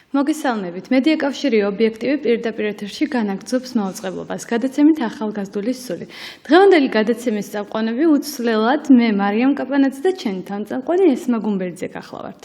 მოგესალმებით. მედია კავშირი ობიექტივი პირდაპირ ეთერში განაგრძობს მაუწყებლობას. გადაცემით ახალგაზრდული სული. დღევანდელი გადაცემის წამყვანები უცვლელად მე მარიამ კაპანაძე და ჩემი თავმწამყვანი ესმა გუმბერძე გახლავართ.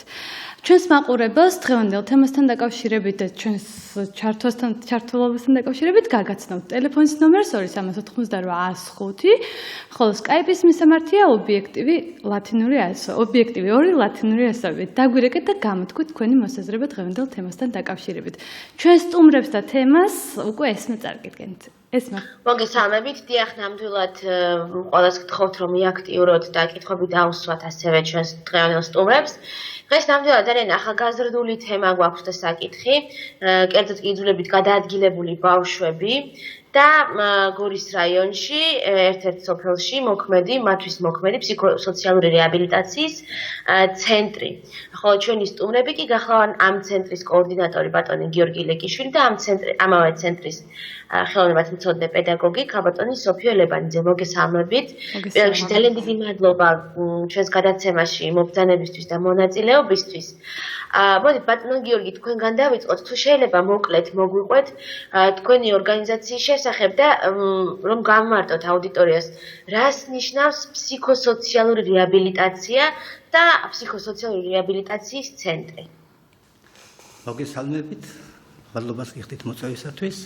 ჩვენს მაყურებელს დღევანდელ თემასთან დაკავშირებით და ჩვენს ჩართულობასთან დაკავშირებით გაგაცნობთ ტელეფონის ნომერს 2388 105, ხოლო Skype-ის მისამართია ობიექტივი ლათინური ასო. ობიექტივი 2 ლათინური ასოებით. დაგვირეკეთ და გამოთქვით თქვენი მოსაზრება დღევანდელ თემასთან დაკავშირებით. ჩვენ სტუმრებს და თემას უკვე ესმა წარგიდგენთ. ესმა. მოგესალმებით, დიახ, ნამდვილად ყველას გთხოვთ რომ მიაქტიუროთ და კითხვები დაუსვათ ასევე ჩვენს დღევანდელ სტუმრებს. დღეს ნამდვილად ძალიან ახალგაზრდული თემა გვაქვს და საკითხი, კერძოდ კი იძულებით გადაადგილებული ბავშვები და გორის რაიონში ერთ-ერთ სოფელში მათთვის მოქმედი ფსიქოსოციალური რეაბილიტაციის ცენტრი. ხოლო ჩვენი სტუმრები კი გახლავან ამ ცენტრის კოორდინატორი ბატონი გიორგი ლეკიშვილი და ამავე ცენტრის ხელოვნებათმცოდნე პედაგოგი ქალბატონი სოფიო ლებანიძე. მოგესალმებით. პირველში ძალიან დიდი მადლობა ჩვენს გადაცემაში მობრძანებისთვის და მონაწილეობისთვის. მოდით ბატონო გიორგი, თქვენგან დავიწყოთ, თუ შეიძლება მოკლედ მოგვიყვეთ თქვენი ორგანიზაციის შესახებ და რომ გამმარტოთ აუდიტორიას, რას ნიშნავს ფსიქოსოციალური რეაბილიტაცია და ფსიქოსოციალური რეაბილიტაციის ცენტრი. მოგესალმებით, მადლობას გიხდით მოწვევისათვის.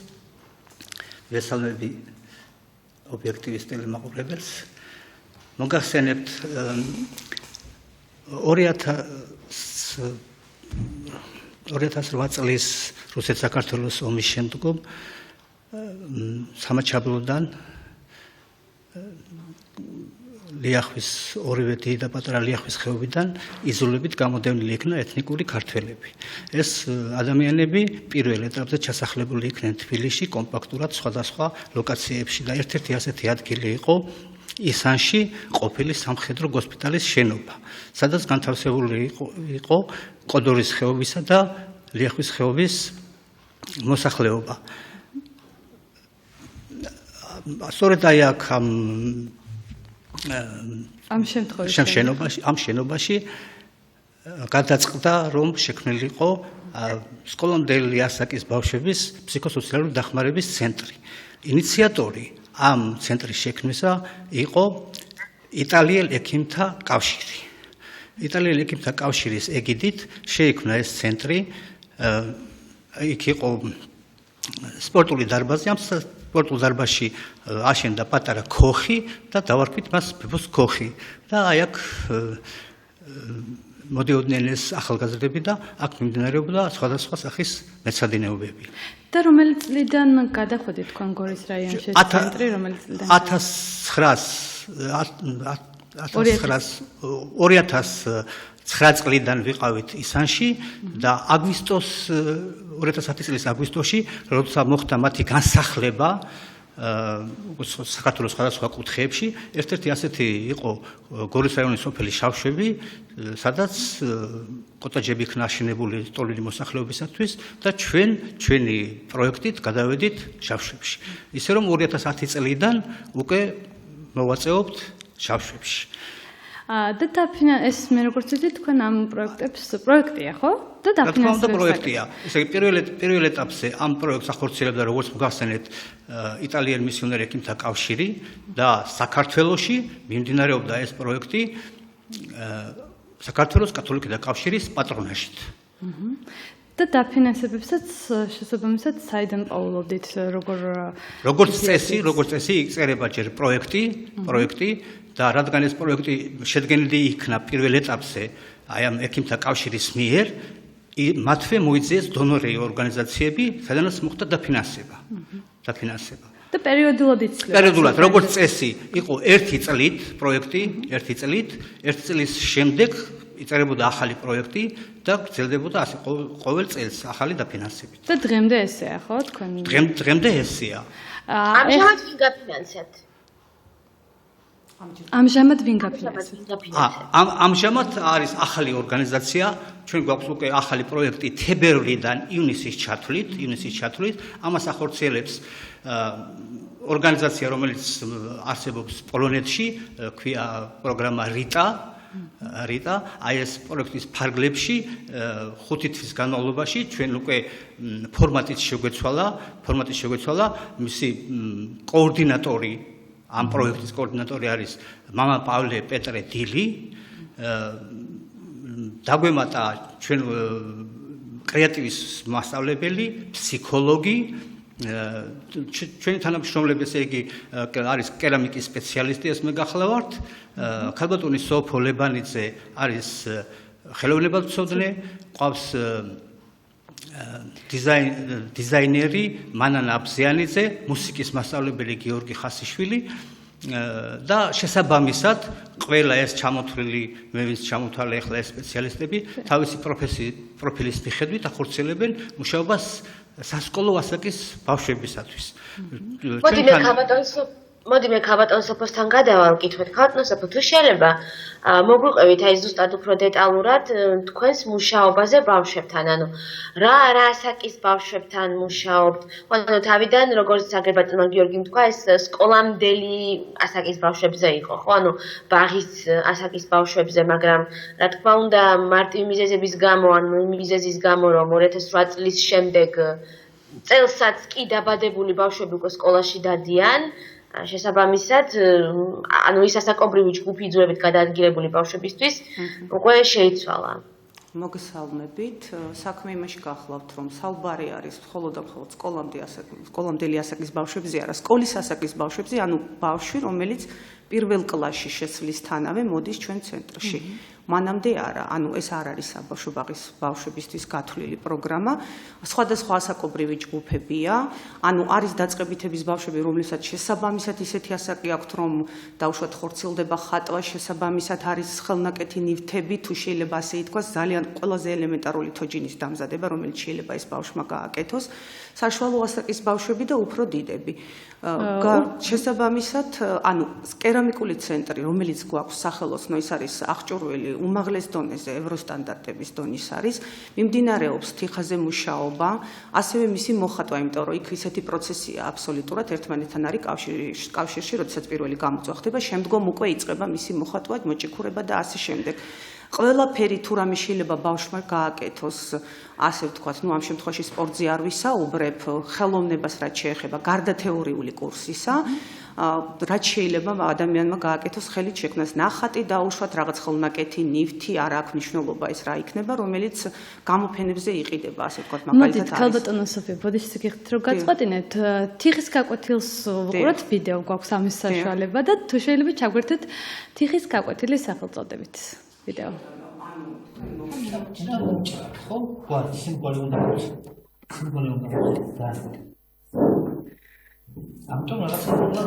ვესალმები ობიექტივის ტელემაყურებელს. მოგახსენებთ 2008 წლის რუსეთ-საქართველოს ომის შემდგომ სამაჩაბლოდან ლიახვის ორივე დიდი და პატარა ლიახვის ხეობიდან იზოლებით გამოდევნილი იქნა ეთნიკური ქართველები. ეს ადამიანები პირველ ეტაპზე ჩასახლებული იქნენ თბილისში, კომპაქტურად სხვადასხვა ლოკაციებში და ერთ-ერთი ასეთი ადგილი იყო ისანში ყოფილი სამხედრო გოსპიტალის შენობა, სადაც განთავსებული იყო კოდორის ხეობისა და ლიახვის ხეობის მოსახლეობა. სწორედ აი აქ ამ შენობაში გადაწყდა, რომ შექმნილიყო სკოლამდელი ასაკის ბავშვების ფსიქოსოციალური დახმარების ცენტრი. ინიციატორი ამ ცენტრის შექმნისა იყო იტალიელ ექიმთა კავშირი. იტალიელ ექიმთა კავშირის ეგიდით შეიქმნა ეს ცენტრი. იქ იყო სპორტული დარბაზი, ამ სპორტულ დარბაზში აშენდა პატარა ქოხი და დავარქვით მას ბებოს ქოხი. და აი აქ მოდიოდნენ ეს ახალგაზრდები და აქ მიმდინარეობდა სხვადასხვა სახის მეცადინეობები. და რომელი წლიდან გადახვედით თქვენ გორის რაიონში ცენტრი, რომელი წლიდან? 2009 წლიდან ვიყავით ისანში და 2010 წლის აგვისტოში, როცა მოხდა მათი განსახლება საქართველოს სხვადასხვა კუთხეებში, ერთ-ერთი ასეთი იყო გორის რაიონის სოფელი შავშვები, სადაც კოტაჯები იქნა აშენებული ტოლილი მოსახლეობისათვის და ჩვენი პროექტით გადავედით შავშვებში. ისე რომ 2010 წლიდან უკვე მოვაწეობთ შავშვებში. და ეს მე როგორც ვთქვი, თქვენ ამ პროექტია, ხო? და დაფინანსებდა პროექტია. ესე იგი პირველ ეტაპზე ამ პროექტს ახორციელებდა, როგორც მოგახსენეთ, იტალიელ მისიონერ ექიმთა კავშირი და საქართველოში მიმდინარეობდა ეს პროექტი საქართველოს კათოლიკე კავშირის პატრონაჟით. და დაფინანსებებსაც შესაბამისად საიდან პაულობდით, როგორც წესი იწერება ჯერ პროექტი და რადგან ეს პროექტი შედგენილი იქნა პირველ ეტაპზე აი ამ ექიმთა კავშირის მიერ, მათვე მოიძიეს დონორი ორგანიზაციები, სადაც მოხდა დაფინანსება. და პერიოდულად, როგორც წესი, იყო 1 წლით პროექტი, 1 წლით, 1 წლის შემდეგ იწერებოდა ახალი პროექტი და გრძელდებოდა ასე ყოველ წელს ახალი დაფინანსებით. და დღემდე ესეა, ხო, თქვენ? დღემდე ესეა. ამჟამად ვინ გაფინანსებთ? ამჟამად ვინ გაფინანსებთ? ამჟამად არის ახალი ორგანიზაცია, ჩვენ გვაქვს უკვე ახალი პროექტი თებერვლიდან ივნისის ჩათვლით, ამას ახორციელებს ორგანიზაცია, რომელიც არსებობს პოლონეთში, ქვია პროგრამა რიტა რიტა, აი ეს პროექტის ფარგლებში 5 თვის განმავლობაში ჩვენ უკვე ფორმატით შეგვეცვალა მისი კოორდინატორი ამ პროექტის კოორდინატორი არის მამა პავლე პეტრე დილი დაგვემატა ჩვენ კრეატივის მასწავლებელი ფსიქოლოგი ჩვენი თანამშრომლები ესე იგი არის კერამიკის სპეციალისტი ეს მე გახლავართ ქალბატონი სოფო ლებანიძე არის ხელოვნებათმცოდნე ყავს დიზაინერი მანანა აბზიანიძე მუსიკის მასწავლებელი გიორგი ხასიშვილი და შესაბამისად ყველა ეს ჩამოთვლილი მე ვინც ჩამოთვალე ახლა ეს სპეციალისტები თავისი პროფილის მიხედვით ახორციელებენ მუშაობას სასკოლო ასაკის ბავშვებისათვის. მოდი მე ქალბატონ სოფოსთან გადავალ კითხვით. ქალბატონ სოფო, თუ შეიძლება მოგვიყვებით აი ზუსტად უფრო დეტალურად თქვენს მუშაობაზე ბავშვებთან, ანუ რა ასაკის ბავშვებთან მუშაობთ? ანუ თავიდან როგორც საგერბატონმა გიორგიმ თქვა, ეს სკოლამდელი ასაკის ბავშვებზე იყო, ხო? ანუ ბაღის ასაკის ბავშვებზე, მაგრამ რა თქმა უნდა, მარტივი მიზეზების გამო, ან მიზეზის გამო, რომ 2008 წლის შემდეგ წელსაც კი დაბადებული ბავშვები უკვე სკოლაში დადიან, შესაბამისად, ანუ ის ასაკობრივი ჯგუფი იძულებით გადაადგილებული ბავშვებისთვის უკვე შეიცვალა. მოგესალმებით. საქმე იმაში გახლავთ, რომ საუბარი არის მხოლოდ და მხოლოდ სკოლამდელი ასაკის ბავშვებზე, არა სკოლის ასაკის ბავშვებზე, ანუ ბავშვი, რომელიც პირველ კლასში შესვლისთანავე მოდის ჩვენ ცენტრში. მანამდე არა, ანუ ეს არ არის საბავშვო ბაღის ბავშვებისთვის გათვლილი პროგრამა, სხვადასხვა ასაკობრივი ჯგუფებია, ანუ არის დაწყებითების ბავშვები, რომლებსაც შესაბამისად ისეთი ასაკი აქვთ, რომ დაუშვათ ხორციელდება ხატვა, შესაბამისად არის ხელნაკეთი ნივთები, თუ შეიძლება ასე ითქვას, ძალიან ყველაზე ელემენტარული თოჯინის დამზადება, რომელიც შეიძლება ეს ბავშვმა გააკეთოს, საშუალო ასაკის ბავშვები და უფრო დიდები. შესაბამისად, ანუ კერამიკული ცენტრი, რომელიც გვაქვს სახელოსნო, ის არის აღჭურვილი უმაღლეს დონეზე, ევროსტანდარტების დონის არის, მიმდინარეობს თიხაზე მუშაობა, ასევე მისი მოხატვა, იმიტომ რომ იქ ისეთი პროცესია აბსოლუტურად ერთმანეთთან არის კავშირში, როდესაც პირველი გამოწვა ხდება, შემდგომ უკვე იწყება მისი მოხატვა, მოჭიქურება და ასე შემდეგ. ყველაფერი თუ რამე შეიძლება ბავშვმა გააკეთოს, ასე ვთქვათ, ამ შემთხვევაში სპორტზე არ ვისაუბრებ, ხელოვნებას რაც შეეხება გარდა თეორიული კურსისა, რაც შეიძლება ადამიანმა გააკეთოს ხელით შექმნას ნახატი, დაუშვათ რაღაც ხელნაკეთი, ნივთი, არ აქვს მნიშვნელობა ეს რა იქნება, რომელიც გამოფენებზე იყიდება, ასე ვთქვათ, მაგალითად არის. ქალბატონო სოფია, ბოდიში გიხდით რომ გაწყვეტინეთ, თიხის გაკვეთილს ვუყუროთ ვიდეო გვაქვს ამის საშუალება და თუ შეიძლება ჩაგვერთეთ თიხის გაკვეთილის სახელწოდებით. ვიდეო. ხო, გვარი სიმბოლი უნდა იყოს. სიმბოლი უნდა იყოს. ამიტომ რაღაცა უნდა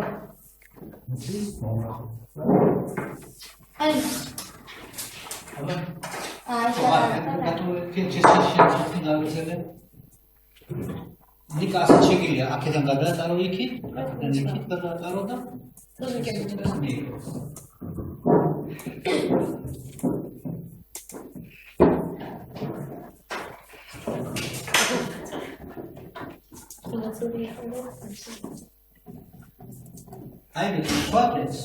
აქედან გადაატარო იქით, აქედან იქით გადაატარო და I will swap this.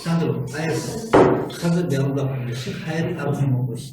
Sandro, ხაზე დაუგაფრინდი, ხაერი არ მომოგვეს.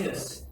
Yes.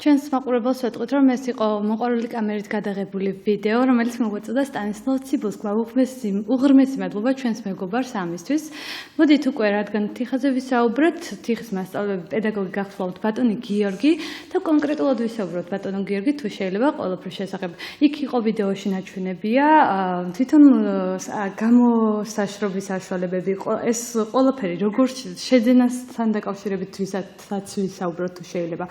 ჩვენს მაყურებელს ვეტყვით, რომ ეს იყო მოყვარული კამერით გადაღებული ვიდეო, რომელიც მოგვეწოდა სტანისლავ ციბულს. უღრმესი მადლობა ჩვენს მეგობარს ამისთვის. მოდით უკვე, რადგან თიხაზე ვისაუბრეთ, თიხის მასწავლებელი პედაგოგი გახლავთ ბატონი გიორგი და კონკრეტულად ვისაუბროთ ბატონო გიორგი, თუ შეიძლება ყოველფრის შესახებ. იქ იყო ვიდეოში ნაჩვენებია, თვითონ გამოსაშრობის საშუალებები, ეს ყველაფერი როგორ შეძენასთან დაკავშირებით ვისაც ვისაუბროთ, თუ შეიძლება.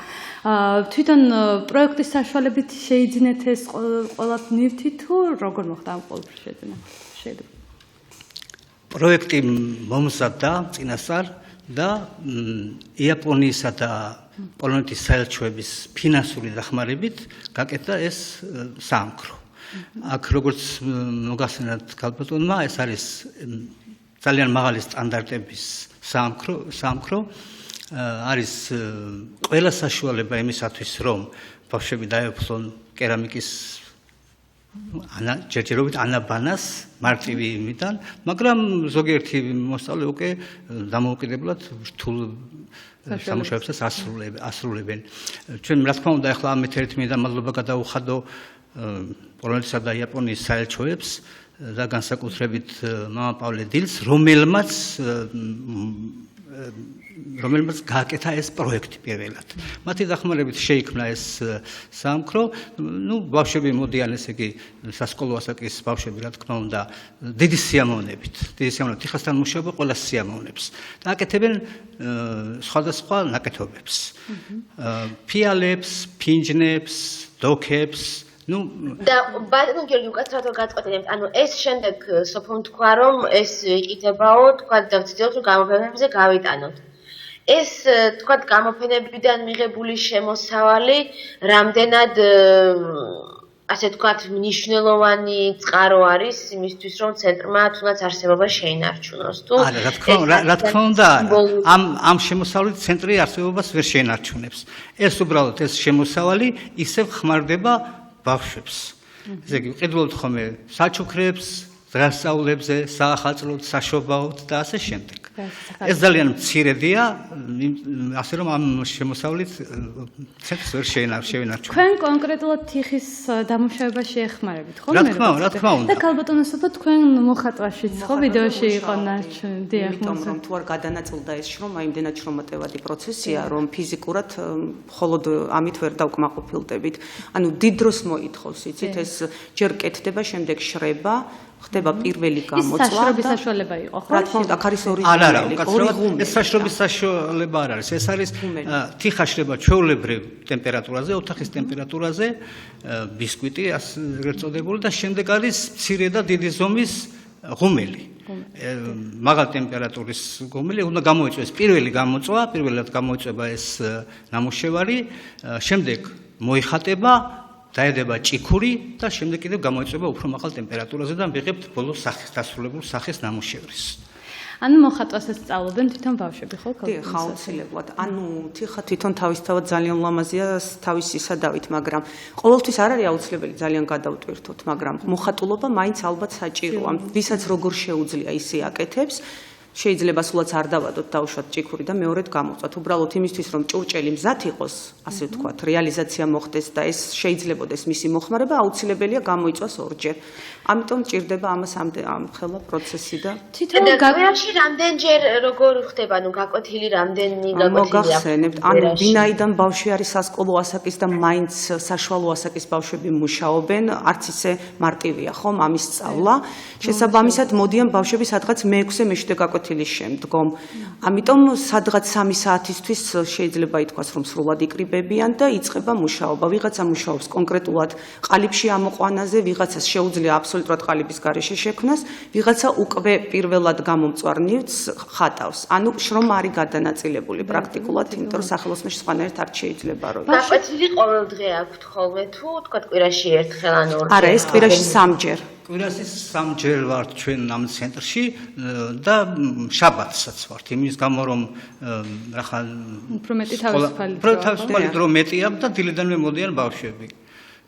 თვითონ პროექტის საშუალებით შეიძინეთ ეს ყველა ნივთი თუ როგორ მოხდა ამ ყველაფრის შეძენა? შეიძლება. პროექტი მომზადდა წინასწარ და იაპონიისა და პოლონეთის საელჩოების ფინანსური დახმარებით გაკეთდა ეს საამქრო. აქ როგორც მოგახსენათ ქალბატონმა, ეს არის ძალიან მაღალი სტანდარტების საამქრო. არის ყველა საშუალება იმისათვის, რომ ბავშვები დაეუფლონ კერამიკის ჯერჯერობით ანაბანას მარტივი იმიდან, მაგრამ ზოგიერთი მოსწავლე უკვე დამოუკიდებლად რთულ სამუშაოებსაც ასრულებენ. ჩვენ რა თქმა უნდა ახლა ამით ერთ მინდა მადლობა გადავუხადო პოლონეთსა და იაპონიის საელჩოებს და განსაკუთრებით მამა პავლე დილს, რომელმაც გააკეთა ეს პროექტი პირველად. მათი დახმარებით შეიქმნა ეს საამქრო. ბავშვები მოდიან, ესე იგი, სასკოლო ასაკის ბავშვები, რა თქმა უნდა, დიდი სიამოვნებით, თიხასთან მუშაობა ყველა სიამოვნებს და აკეთებენ სხვადასხვა ნაკეთობებს. ფიალებს, ფინჯნებს, დოქებს. და ბატონო გიორგი უკაცრავად გაწყვეტინებთ, ანუ ეს შემდეგ სოფომ თქვა, რომ ეს იყიდებაო, თქვა და ვცდილობთ, რომ გამოფენებზე გავიტანოთ. ეს თქვა გამოფენებიდან მიღებული შემოსავალი რამდენად ასე თქვათ მნიშვნელოვანი წყარო არის იმისთვის, რომ ცენტრმა თუნდაც არსებობა შეინარჩუნოს, თუ რა თქმა უნდა, ამ შემოსავლით ცენტრი არსებობას ვერ შეინარჩუნებს. ეს უბრალოდ ეს შემოსავალი ისევ ხმარდება ბავშვებს. ესე იგი, ვყიდულობთ ხოლმე საჩუქრებს, დღესასწაულებზე, საახალწლოდ, საშობაოდ და ასე შემდეგ. ეს ძალიან მცირედია, ასე რომ ამ შემოსავლით ცენტრს ვერ შეინარჩუნებს. თქვენ კონკრეტულად თიხის დამუშავებაში ეხმარებით, ხო? რა თქმა უნდა. და ქალბატონო სოფო, თქვენ მოხატვაშიც ხო ვიდეოში იყო ნაჩვენები? დიახ, რომ თუ არ გადანაწილდა ეს შრომა, იმდენად შრომატევადი პროცესია, რომ ფიზიკურად მხოლოდ ამით ვერ დავკმაყოფილდებით. ანუ დიდ დროს მოითხოვს, იცით, ეს ჯერ კეთდება, შემდეგ შრება. ხდება პირველი გამოცვლა. ის საშრობის საშუალება იყო, ხო? რა თქმა უნდა, აქ არის ორი ღუმელი. ეს საშრობის საშუალება არ არის. ეს არის თიხა შრება ჩვეულებრივ ტემპერატურაზე, ოთახის ტემპერატურაზე, ბისკვიტი, ეგრეთ წოდებული და შემდეგ არის მცირე და დიდი ზომის ღუმელი. მაღალ ტემპერატურის ღუმელი უნდა გამოიწვიოს პირველად გამოიწვება ეს ნამუშევარი, შემდეგ მოიხატება დაედება ჭიქური და შემდეგ კიდევ გამოიწვება უფრო მაღალ ტემპერატურაზე და მივიღებთ ბოლოს დასრულებულ სახეს ნამუშევრის. ანუ მოხატვასაც სწავლობენ თვითონ ბავშვები, ხო? დიახ, აუცილებლად. ანუ თიხა თვითონ თავისთავად ძალიან ლამაზია თავისი სადავით, მაგრამ ყოველთვის არ არის აუცილებელი ძალიან გადავტვირთოთ, მაგრამ მოხატულობა მაინც ალბათ საჭიროა. ვისაც როგორ შეუძლია ისე აკეთებს. შეიძლება სულაც არ დავადოთ დავუშვათ ჭიქური და მეორედ გამოვწვათ. უბრალოდ იმისთვის რომ ჭურჭელი მზად იყოს, ასე ვთქვათ, რეალიზაცია მოხდეს და ეს შეიძლებაოდეს მისი მოხმარება, აუცილებელია გამოიწვას ორჯერ. ამიტომ ჭირდება ამას ამხელა პროცესი და თვითონ გვერდში რამდენჯერ როგორ ხდება, ანუ გაკვეთილი რამდენი გაკვეთილია? მოგახსენებთ, ანუ ვინაიდან ბავშვი არის სასკოლო ასაკის და მაინც საშუალო ასაკის ბავშვები მუშაობენ, არც ისე მარტივია, ხომ, ამის სწავლა. შესაბამისად, მოდიან ბავშვები სადღაც მე-6 მე-7 გაკვეთილის შემდგომ. ამიტომ სადღაც 3 საათისთვის შეიძლება ითქვას, რომ სრულად იკრიბებიან და იწყება მუშაობა. ვიღაცა მუშაობს კონკრეტულად ყალიბში ამოყვანაზე, ვიღაცას შეუძლია აბსოლუტურად ყალიბის გარეშე შექმნას, ვიღაცა უკვე პირველად გამომწვარ ნივთს ხატავს. ანუ შრომა არის გადანაწილებული პრაქტიკულად, იმიტომ რომ სახელოსნოში სხვანაირად არ შეიძლება რომ. გაკვეთილი ყოველდღე აქვთ ხოლმე თუ თქვა კვირაში ერთხელ ან ორჯერ? არა, ეს კვირაში 3-ჯერ. კვირაში 3-ჯერ ვართ ჩვენ ამ ცენტრში და შაბათსაც ვართ. იმის გამო რომ რახა უფრო მეტი თავისუფალი თავისუფალი დრო მეტია და დილიდანვე მოდიან ბავშვები.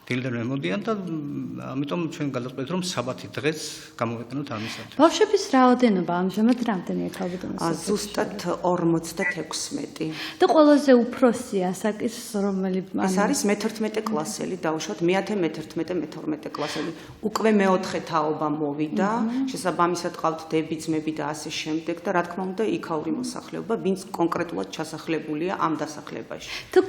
დილიდანვე მოდიან და ამიტომ ჩვენ გადავწყვეტთ რომ საბათი დღეს გამოვეკენოთ ამისათვის. ბავშვების რაოდენობა ამჟამად რამდენია ქალბატონო? ზუსტად 56. და ყველაზე უფროსი ასაკის რომელი ეს არის მე-11 კლასელი, დავუშვათ მე-10, მე-11, მე-12 კლასელი. უკვე მე-4 თაობა მოვიდა, შესაბამისად ყავთ დებიძმები და ასე შემდეგ და რა თქმა უნდა იქაური მოსახლეობა, ვინც კონკრეტულად ჩასახლებულია ამ დასახლებაში. თუ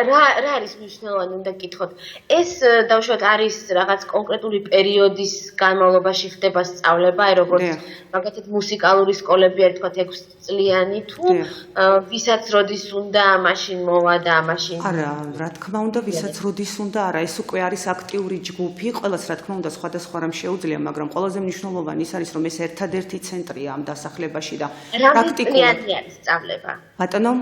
რა არის მნიშვნელოვანი უნდა გითხოთ? ეს დავუშვათ არის რაღაც კონკრეტული პერიოდის განმავლობაში ხდება სწავლება, აი როგორც მაგათაც მუსიკალური სკოლები არის თქვათ 6 წლიანი თუ ვისაც როდის უნდა მაშინ მოვა და მაშინ არა, რა თქმა უნდა ვისაც როდის უნდა არა, ეს უკვე არის აქტიური ჯგუფი, ყველას რა თქმა უნდა სხვადასხვა რამ შეუძლია, მაგრამ ყველაზე მნიშვნელოვანი ის არის რომ ეს ერთადერთი ცენტრია ამ დასახლებაში და პრაქტიკულად არის სწავლება. ბატონო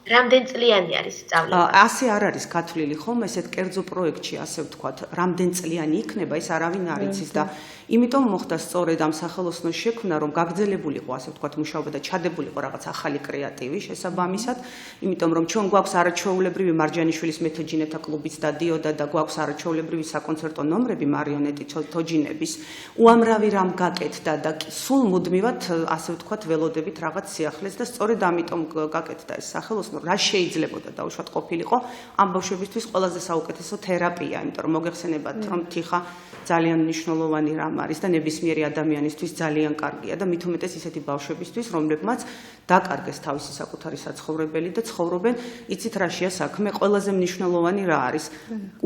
რამდენ წლიანი არის სწავლება? ასე არ არის გათვლილი ხომ, ესეთ კერძო პროექტში, ასე ვთქვათ, რამდენ წლიანი იქნება, ეს არავინ არ იცის და იმიტომ მოხდა სწორედ ამ სახელოსნოს შექმნა, რომ გაგრძელებულიყო, ასე ვთქვათ, მუშაობა და ჩადებულიყო რაღაც ახალი კრეატივი შესაბამისად, იმიტომ რომ ჩვენ გვაქვს არაჩვეულებრივი მარჯანიშვილის მეთოჯინეთა კლუბიც დადიოდა და გვაქვს არაჩვეულებრივი საკონცერტო ნომრები მარიონეტი თოჯინების. უამრავი რამ გაკეთდა და სულ მუდმივად, ასე ვთქვათ, ველოდებით რაღაც სიახლეს და სწორედ ამიტომ გაკეთდა ეს სახელოსნო, რა შეიძლებოდა დაუშვათ ყოფილიყო ამ ბავშვებისთვის ყველაზე საუკეთესო თერაპია, იმიტომ რომ მოგეხსენებათ, რომ თიხა ძალიან მნიშვნელოვანი რამ არის და ნებისმიერი ადამიანისთვის ძალიან კარგია და მით უმეტეს ისეთი ბავშვებისთვის, რომლებმაც დაკარგეს თავისი საკუთარი საცხოვრებელი და ცხოვრობენ, იცით რაშია საქმე, ყველაზე მნიშვნელოვანი რა არის?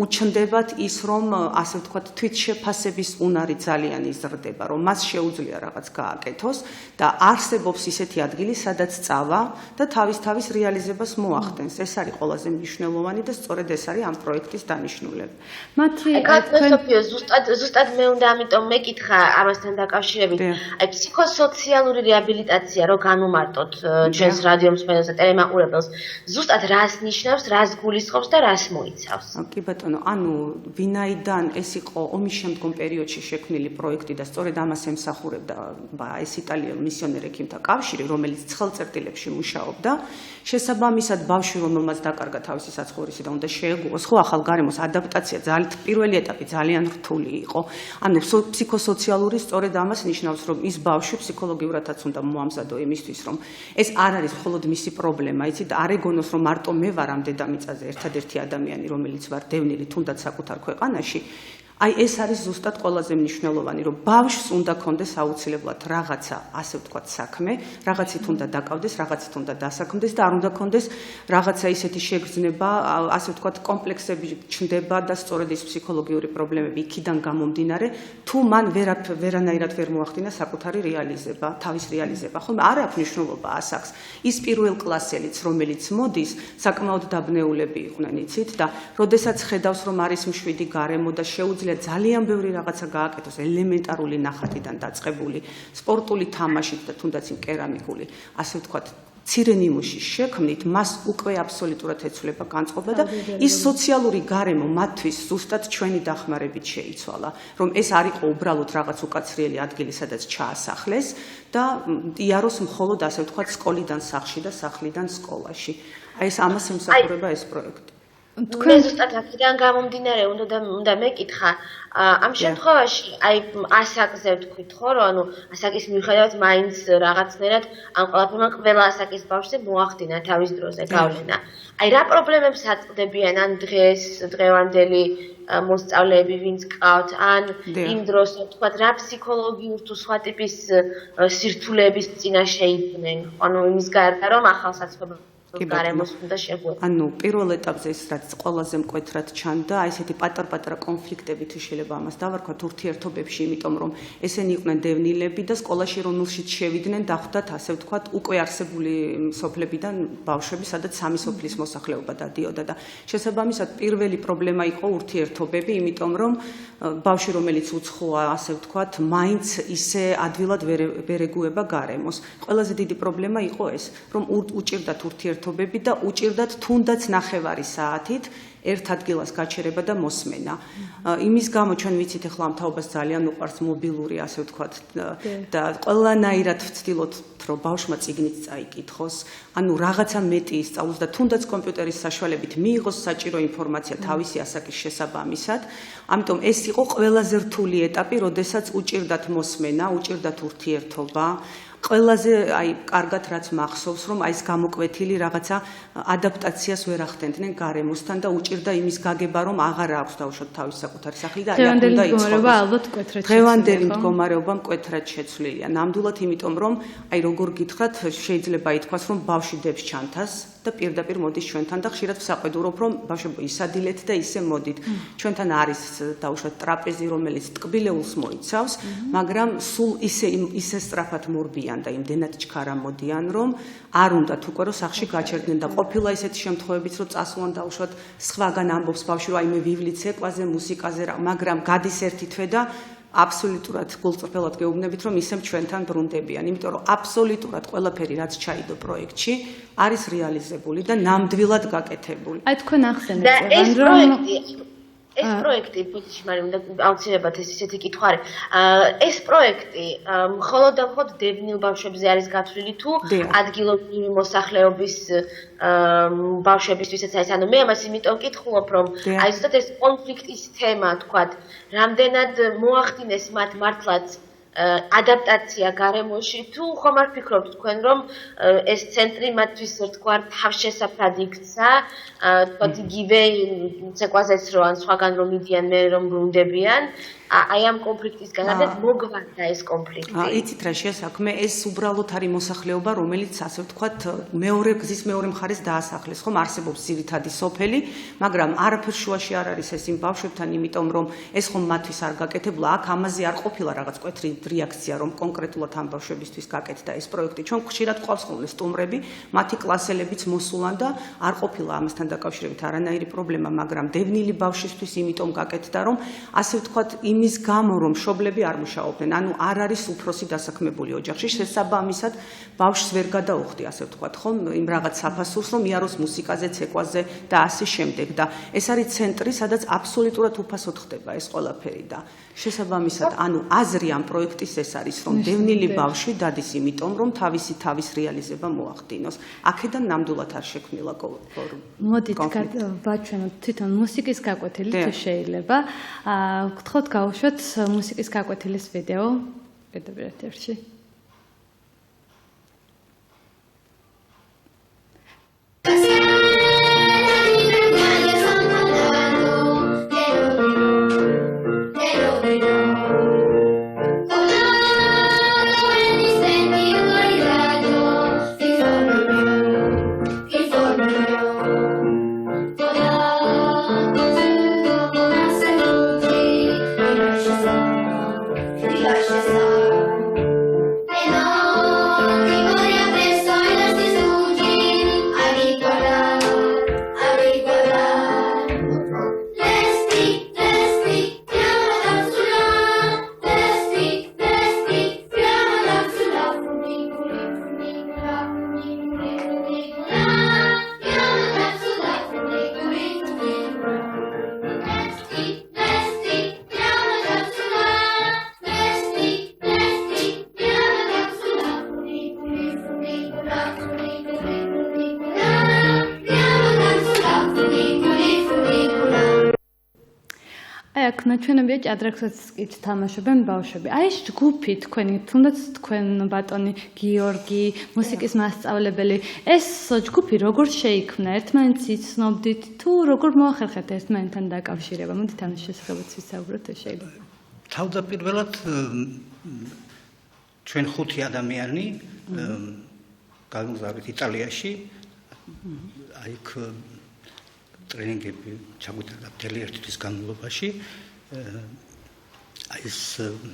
უჩნდებათ ის, რომ ასე ვთქვათ, თვითშეფასების უნარი ძალიან იზრდება, რომ მას შეუძლია რაღაც გააკეთოს და არსებობს ისეთი ადგილი, სადაც წავა და თავის რეალიზებას მოახდენს. ეს არის ყველაზე მნიშვნელოვანი და სწორედ ეს არის ამ პროექტის დანიშნულება. მათი კაცოთოფიო ზუსტად მე უნდა ამიტომ მეკითხა ამასთან დაკავშირებით. აი ფსიქოსოციალური რეაბილიტაცია რო განუმარტოთ ჩვენს რადიო მსმენელს და ტელემაყურებელს, ზუსტად რას ნიშნავს, რას გულისხმობს და რას მოიცავს? კი ბატონო, ანუ ვინაიდან ეს იყო ომის შემდგომ პერიოდში შექმნილი პროექტი და სწორედ ამას ემსახურებდა ეს იტალიელ მისიონერ ექიმთა კავშირი, რომელიც ცხელწერტილებში მუშაობდა, შესაბამისად ბავშვი რომელმაც დაკარგა თავისი საცხოვრისი და უნდა შეეგუოს, ხო ახალ გარემოს ადაპტაცია პირველი ეტაპი ძალიან რთული იყო. ანუ ფსიქოსოციალური სწორედ ამას ნიშნავს, რომ ის ბავშვი ფსიქოლოგიურადაც უნდა მოამზადო იმისთვის, რომ ეს არ არის მხოლოდ მისი პრობლემა, იცით, არ ეგონოს, რომ მარტო მე ვარ ამ დედამიწაზე ერთადერთი ადამიანი, რომელიც ვარ დევნილი თუნდაც საკუთარ ქვეყანაში. აი ეს არის ზუსტად ყველაზე მნიშვნელოვანი, რომ ბავშვს უნდა კონდეს აუცილებლად რაღაცა, ასე ვთქვათ, საქმე, რაღაცით უნდა დაკავდეს, რაღაცით უნდა დასაქმდეს და არ უნდა კონდეს რაღაცა ისეთი შეგრძნება, ასე ვთქვათ, კომპლექსები ჩნდება და სწორედ ის ფსიქოლოგიური პრობლემები იქიდან გამომდინარე, თუ მან ვერანაირად ვერ მოახდინა საკუთარი რეალიზება, თავის რეალიზება. ხომ არ აქვს მნიშვნელობა ასაკს. ის პირველ კლასელიც, რომელიც მოდის, საკმაოდ დაბნეულები იყვნენ, იცით, და როდესაც ხედავს, რომ არის მშვიდი გარემო და შეუძლია ძალიან ბევრი რაღაცა გააკეთოს ელემენტარული ნახატიდან დაწყებული სპორტული თამაშით და თუნდაც იმ კერამიკული, ასე ვთქვათ, მცირე ნიმუშის შექმნით მას უკვე აბსოლუტურად ეცვლება განწყობა და ის სოციალური გარემო მათთვის ზუსტად ჩვენი დახმარებით შეიცვალა, რომ ეს არ იყო უბრალოდ რაღაც უკაცრიელი ადგილი, სადაც ჩაასახლეს და იაროს მხოლოდ ასე ვთქვათ სკოლიდან სახლში და სახლიდან სკოლაში. აი ეს ამას ემსახურება ეს პროექტი. მე ზუსტად აქედან გამომდინარე უნდა მეკითხა ამ შემთხვევაში აი ასაკზე ვთქვით ხო რომ ანუ ასაკის მიუხედავად მაინც რაღაცნაირად ამ ყველაფერმა ყველა ასაკის ბავშვზე მოახდინა თავის დროზე გავლენა. აი რა პრობლემებს აწყდებიან ან დღევანდელი მოსწავლეები ვინც ყავთ ან იმ დროს ვთქვათ რა ფსიქოლოგიურ თუ სხვა ტიპის სირთულეების წინაშე იყვნენ ანუ იმის გარდა რომ ახალსაწყობ ანუ პირველ ეტაპზე ეს რაც ყველაზე მკვეთრად ჩანდა, აი ესეთი პატარ-პატარა კონფლიქტები თუ შეიძლება ამას დავარქვათ ურთიერთობებში, იმიტომ რომ ესენი იყვნენ დევნილები და სკოლაში რომელშიც შევიდნენ დახვდათ ასე ვთქვათ უკვე არსებული სოფლებიდან ბავშვები, სადაც სამი სოფლის მოსახლეობა დადიოდა და შესაბამისად პირველი პრობლემა იყო ურთიერთობები, იმიტომ რომ ბავშვი რომელიც უცხოა ასე ვთქვათ, მაინც ისე ადვილად ვერ ეგუება გარემოს. ყველაზე დიდი პრობლემა იყო ეს, რომ უჭირდათ ურთიერთობები და უჭირდათ თუნდაც ნახევარი საათით ერთ ადგილას გაჩერება და მოსმენა. იმის გამო ჩვენ ვიცით ახლა ამ თაობას ძალიან უყვარს მობილური ასე ვთქვათ და ყველანაირად ვცდილობთ რომ ბავშვმა წიგნით წაიკითხოს, ანუ რაღაცა მეტი ისწავლოს და თუნდაც კომპიუტერის საშუალებით მიიღოს საჭირო ინფორმაცია თავისი ასაკის შესაბამისად. ამიტომ ეს იყო ყველაზე რთული ეტაპი, როდესაც უჭირდათ მოსმენა, უჭირდათ ურთიერთობა. ყველაზე აი კარგად რაც მახსოვს რომ აი ეს გამოკვეთილი რაღაცა ადაპტაციას ვერ ახდენდნენ გარემოსთან და უჭირდა იმის გაგება რომ აღარ აქვს დაუშვათ თავის საკუთარი სახლი და აი უნდა იცხოვოს. დღევანდელი მდგომარეობა მკვეთრად შეცვლილია. ნამდვილად იმიტომ რომ აი როგორ გითხრათ შეიძლება ითქვას რომ ბავშვი დებს ჩანთას და პირდაპირ მოდის ჩვენთან და ხშირად ვსაყვედურობ რომ ბავშვებო ისადილეთ და ისე მოდით. ჩვენთან არის დაუშვათ ტრაპეზი რომელიც ტკბილეულს მოიცავს, მაგრამ სულ ისე სწრაფად მორბიან და იმდენად ჩქარა მოდიან რომ არ უნდათ უკვე რომ სახლში გაჩერდნენ და ყოფილა ისეთი შემთხვევებიც რომ წასულან დაუშვათ სხვაგან ამბობს ბავშვი რომ აიმე ვივლი ცეკვაზე, მუსიკაზე, მაგრამ გადის ერთი თვე და აბსოლუტურად გულწრფელად გეუბნებით რომ ისევ ჩვენთან ბრუნდებიან, იმიტომ რომ აბსოლუტურად ყველაფერი რაც ჩაიდო პროექტში არის რეალიზებული და ნამდვილად გაკეთებული. აი თქვენ ახსენეთ რომ ეს პროექტი ბოდიში უნდა აუცილებლად ესეთი კითხვა არის. ეს პროექტი მხოლოდ და მხოლოდ დევნილ ბავშვებზე არის გათვლილი თუ ადგილობრივი მოსახლეობის ბავშვებისთვისაც არის. ანუ მე ამას იმიტომ ვკითხულობ, რომ აი ზუსტად ეს კონფლიქტის თემა, თქვათ, რამდენად მოახდინეს მათ მართლაც ადაპტაცია გარემოში თუ ხომ არ ფიქრობთ თქვენ რომ ეს ცენტრი მათთვის ერთგვარ თავშესაფრად იქცა, თქვათ იგივე ცეკვაზეც რო ან სხვაგან რომ მიდიან მე რომ ბრუნდებიან, აი ამ კონფლიქტის განადეთ მოგვარდა ეს კონფლიქტი. იცით რა შესაქმე, ეს უბრალოდ არის მოსახლეობა, რომელიც ასე ვთქვათ, გზის მეორე მხარეს დაასახლეს, ხომ არსებობს ძირითადი სოფელი, მაგრამ არაფერ შუაში არ არის ეს იმ ბავშვებთან, იმიტომ რომ ეს ხომ მათთვის არ გაკეთებულა, აქ ამაზე არ ყოფილა რაღაც მკვეთრი რეაქცია, რომ კონკრეტულად ამ ბავშვებისთვის გაკეთდა ეს პროექტი. ჩვენ ხშირად გვყავს ხოლმე სტუმრები, მათი კლასელებიც მოსულან და არ ყოფილა ამასთან დაკავშირებით არანაირი პრობლემა, მაგრამ დევნილი ბავშვისთვის იმიტომ გაკეთდა, რომ ასე ვთქვათ, იმის გამო რომ მშობლები არ მუშაობდნენ, ანუ არ არის უფროსი დასაქმებული ოჯახში, შესაბამისად ბავშვს ვერ გადაუხდი, ასე ვთქვათ, ხომ, იმ რაღაც საფასურს, რომ იაროს მუსიკაზე, ცეკვაზე და ასე შემდეგ და ეს არის ცენტრი, სადაც აბსოლუტურად უფასოდ ხდება ეს ყველაფერი და შესაბამისად, ანუ აზრი ამ პროექტის ეს არის, რომ დევნილი ბავშვი დადის იმიტომ, რომ თავის რეალიზება მოახდინოს. აქედან ნამდვილად არ შექმნილა მოდით ბაჩვენოთ თვითონ მუსიკის გაკვეთილი თუ შეიძლება. გთხოვთ გავუშვათ მუსიკის გაკვეთილის ვიდეო პირდაპირ ეთერში. აქ ნაჩვენებია ჭადრაკსაც კი თამაშობენ ბავშვები. აი ეს ჯგუფი თქვენი, თუნდაც თქვენ ბატონი გიორგი, მუსიკის მასწავლებელი, ეს ჯგუფი როგორ შეიქმნა? ერთმანეთს იცნობდით თუ როგორ მოახერხეთ ერთმანეთთან დაკავშირება? მოდით ამის შესახებაც ვისაუბროთ შეიძლება. თავდაპირველად ჩვენ 5 ადამიანი გავიმგზავრეთ იტალიაში. აიქ ტრენინგები ჩაგვიტარდა მთელი ერთი თვის განმავლობაში. ეს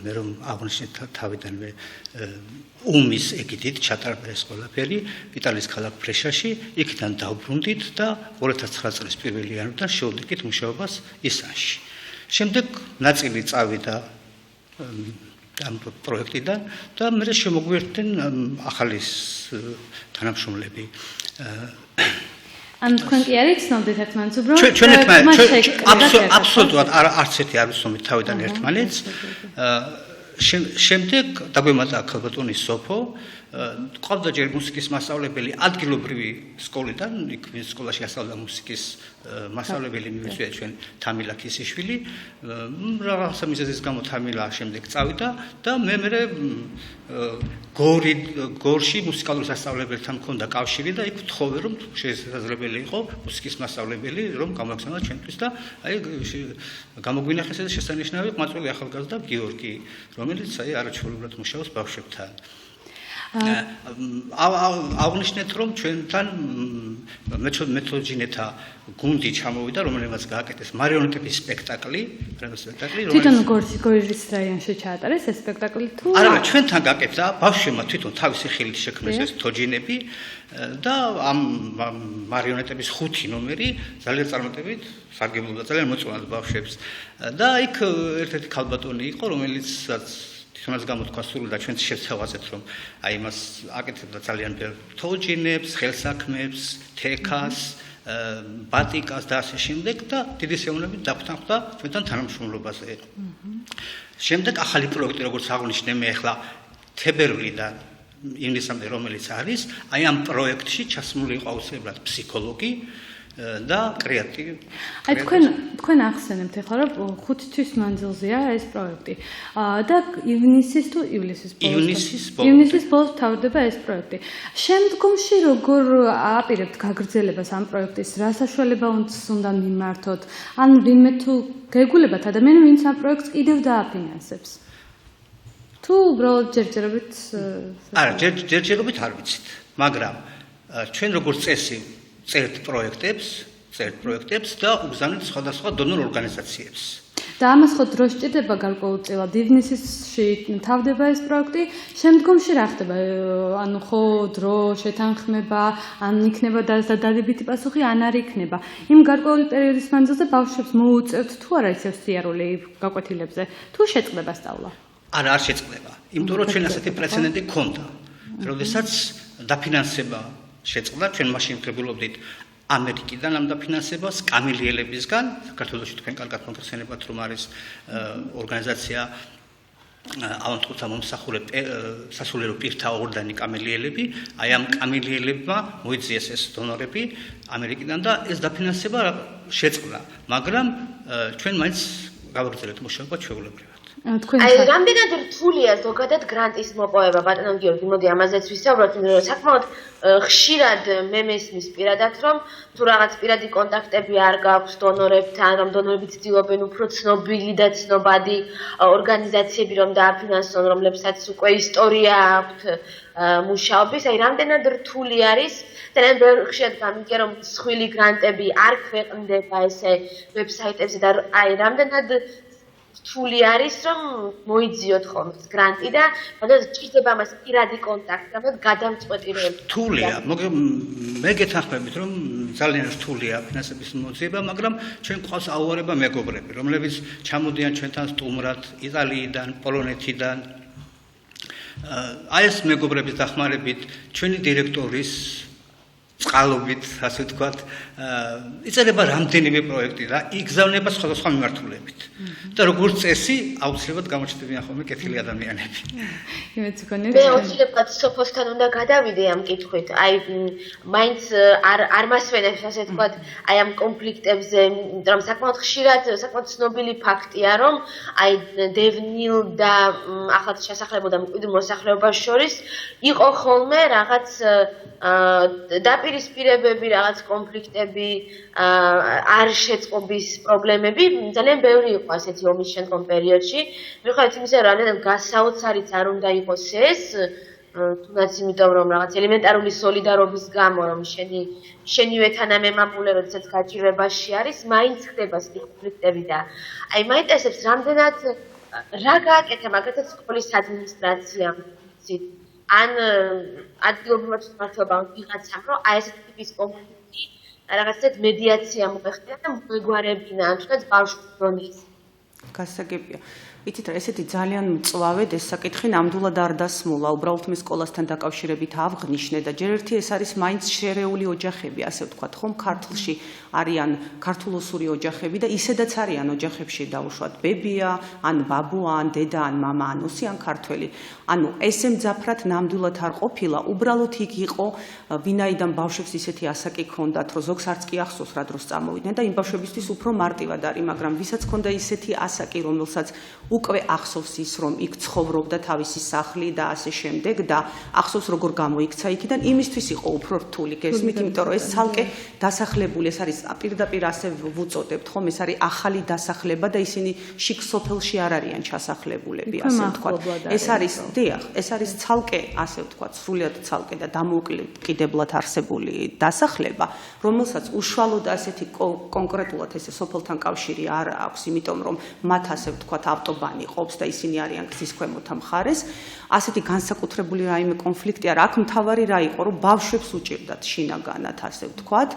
მე რომ აღნიშნეთ თავიდანვე უმის ეგიდით ჩატარდა ეს ყველაფერი იტალიის ქალაქ ბრეშაში, იქიდან დავბრუნდით და 2009 წლის 1 იანვრიდან შევდიკით მუშაობას ისანში. შემდეგ ნაწილი წავიდა ამ პროექტიდან და მე შემოგვიერთდნენ ახალი თანამშრომლები. ან თქვენ კი არ იცნობდით ერთმანეთს უბრალოდ ჩვენ აბსოლუტურად არც ერთი არ ვიცნობთ თავიდან ერთმანეთს. შემდეგ დაგვემატა ქალბატონი სოფო, ყავდა ჯერ მუსიკის მასწავლებელი ადგილობრივი სკოლიდან, იქ სკოლაში ასწავლიდა მუსიკის მასწავლებელი მივეცია ჩვენ თამილა ქისიშვილი. რაღაცა მიზეზის გამო თამილა შემდეგ წავიდა და მე გორში მუსიკალური სასწავლებელთან მქონდა კავშირი და იქ ვთხოვე რომ შესაძლებელი იყო მუსიკის მასწავლებელი რომ გამოგხსნა ჩვენთვის და აი გამოგვინახეს ეს შესანიშნავი ყვაწველი ახალგაზრდა გიორგი, რომელიც აი არაჩვეულებრივად მუშაობს ბავშვებთან. აღნიშნეთ რომ ჩვენთან მეთოჯინეთა გუნდი ჩამოვიდა, რომელმაც გააკეთეს მარიონეტების სპექტაკლი, თვითონ გორის რაიონში ჩაატარეს ეს სპექტაკლი თუ არა, ჩვენთან გააკეთა ბავშვებმა თვითონ თავისი ხილით შექმნეს ეს თოჯინები და ამ მარიონეტების 5 ნომერი ძალიან წარმატებით სარგებლობდა ძალიან მოწონდა ბავშვებს და იქ ერთ-ერთი ქალბატონი იყო, რომელიცაც თუნდაც გამოთქვა სრული და ჩვენც შევცევაზეთ რომ აი მას აკეთებდა ძალიან ბევრ თოჯინებს, ხელსაქმებს, თექას, ბატიკას და ასე შემდეგ და დიდი სეუნებით დაგვთანხმდა ჩვენთან თანამშრომლობაზე. შემდეგ ახალი პროექტი როგორც აღნიშნე მე ახლა თებერვლიდან ივნისამდე რომელიც არის, აი ამ პროექტში ჩასმული იყო აუცილებლად ფსიქოლოგი და კრეატივი. აი თქვენ ახსენებთ ახლა რომ 5 თვის მანძილზეა ეს პროექტი. და ივნისის თუ ივნისის ბოლოს თავდება ეს პროექტი. შემდგომში როგორ აპირებთ გაგრძელებას ამ პროექტის? რა საშუალება უნდა მიმართოთ? ან ვინმე თუ გეგულებათ ადამიანი, ვინც ამ პროექტს კიდევ დააფინანსებს? თუ უბრალოდ ჯერჯერობით არა, ჯერჯერობით არ ვიცით, მაგრამ ჩვენ როგორც წესი წერთ პროექტებს და უგზავნით სხვადასხვა დონორ ორგანიზაციებს. და ამას ხო დრო სჭირდება გარკვეულწილად ივნისში თავდება ეს პროექტი, შემდგომში რა ხდება? ანუ ხო დრო შეთანხმება, ან იქნება დადებითი პასუხი, ან არ იქნება. იმ გარკვეული პერიოდის მანძილზე ბავშვებს მოუწევთ თუ არა ისევ სიარული გაკვეთილებზე, თუ შეწყდება სწავლა? არა, არ შეწყდება. იმიტომ რომ ჩვენ ასეთი პრეცედენტი გქონდა. როდესაც დაფინანსება შეწყდა, ჩვენ მაშინ ვკრებულობდით ამერიკიდან ამ დაფინანსებას, კამილიელებისგან, საქართველოში თქვენ კარგად მოგხსენებათ რომ არის ორგანიზაცია ავადმყოფთა მომსახურე სასულიერო პირთა ორდენი კამილიელები, აი ამ კამილიელებმა მოიძიეს ეს დონორები ამერიკიდან და ეს დაფინანსება შეწყდა, მაგრამ ჩვენ მაინც გავაგრძელებთ მუშაობა ჩვეულებრივად. აი, რამდენად რთულია ზოგადად გრანტის მოპოვება, ბატონო გიორგი, მოდი ამაზეც ვისაუბროთ, რომ საკმაოდ ხშირად მე მესმის პირადად, რომ თუ რაღაც პირადი კონტაქტები არ გაქვს დონორებთან, რომ დონორები ცდილობენ უფრო ცნობილი და ცნობადი ორგანიზაციები რომ დააფინანსონ, რომლებსაც უკვე ისტორია აქვთ მუშაობის, აი რამდენად რთული არის ძალიან ხშირად გამიგია რომ სხვილი გრანტები არ ქვეყნდება ესე ვებსაიტებზე და აი რამდენად რთული არის რომ მოიძიოთ ხოლმე გრანტი და როდესაც ჭირდება მას პირადი კონტაქტი, რამაც გადამწყვეტი რომ რთულია. მე გეთანხმებით რომ ძალიან რთულია ფინანსების მოძიება, მაგრამ ჩვენ გვყავს აუარება მეგობრები, რომლებიც ჩამოდიან ჩვენთან სტუმრად იტალიიდან, პოლონეთიდან. აი ეს მეგობრების დახმარებით ჩვენი დირექტორის წყალობით, ასე ვთქვათ, იწერება რამდენიმე პროექტი და იგზავნება სხვადასხვა მიმართულებით. და როგორც წესი, აუცილებლად გამოჩნდებიან ხოლმე კეთილი ადამიანები. იმეც გქონია. მე აუცილებლად სოფოსთან უნდა გადავიდე ამ კითხვით. აი, მაინც არ მასვენებს, ასე ვთქვათ, აი ამ კონფლიქტებზე, იმიტომ რომ საკმაოდ ხშირად, საკმაოდ ცნობილი ფაქტია, რომ აი დევნილ და ახლად შესახლებულ და მკვიდრ მოსახლეობას შორის იყო ხოლმე რაღაც დაპირისპირებები, რაღაც კონფლიქტები, არ შეწყობის პრობლემები, ძალიან ბევრი იყო ასეთი ომის შემდგომ პერიოდში. მიუხედავად იმისა, რომ რამდენად გასაოცარიც არ უნდა იყოს ეს, თუნდაც იმიტომ, რომ რაღაც ელემენტარული სოლიდარობის გამო, რომ შენივე თანამემამულე, როდესაც გაჭირვებაში არის, მაინც ხდება ასეთი კონფლიქტები და აი მაინტერესებს, რამდენად რა გააკეთა მაგათაც სკოლის ადმინისტრაციამ, ან ადგილობრივად მმართველობამ ვიღაცამ, რომ აი ესეთი ტიპის კონფლიქტი რაღაცად მედიაცია მოეხდინა და მოეგვარებინა, ან თუნდაც ბავშვის დონის. გასაგებია. იცით რა, ესეთი ძალიან მწვავედ ეს საკითხი ნამდვილად არ დასმულა, უბრალოდ მე სკოლასთან დაკავშირებით ავღნიშნე და ჯერ ერთი ეს არის მაინც შერეული ოჯახები, ასე ვთქვათ, ხომ ქართლში არიან ქართულოსური ოჯახები და ისედაც არიან ოჯახებში დაუშვათ ბებია, ან ბაბუა, ან დედა, ან მამა, ან ოსი, ან ქართველი. ანუ ესე მძაფრად ნამდვილად არ ყოფილა, უბრალოდ იქ იყო ვინაიდან ბავშვებს ისეთი ასაკი ჰქონდათ, რომ ზოგს არც კი ახსოვს რა დროს წამოვიდნენ და იმ ბავშვებისთვის უფრო მარტივად არის, მაგრამ ვისაც ჰქონდა ისეთი ასაკი, რომელსაც უკვე ახსოვს ის, რომ იქ ცხოვრობდა თავისი სახლი და ასე შემდეგ და ახსოვს როგორ გამოიქცა იქიდან, იმისთვის იყო უფრო რთული გესმით, იმიტომ რომ ეს ცალკე დასახლებული, ეს არის პირდაპირ ასე ვუწოდებთ, ხომ, ეს არის ახალი დასახლება და ისინი შიგ სოფელში არ არიან ჩასახლებულები, ასე ვთქვათ. ეს არის, დიახ, ეს არის ცალკე, ასე ვთქვათ, სრულიად ცალკე და დამოუკიდებლად არსებული დასახლება, რომელსაც უშუალოდ ასეთი კონკრეტულად ესე სოფელთან კავშირი არ აქვს, იმიტომ რომ მათ ასე ვთქვათ ავტობანი ყოფს და ისინი არიან გზის ქვემოთა მხარეს, ასეთი განსაკუთრებული რაიმე კონფლიქტი არ აქვს, მთავარი რა იყო, რომ ბავშვებს უჭირდათ შინაგანად, ასე ვთქვათ,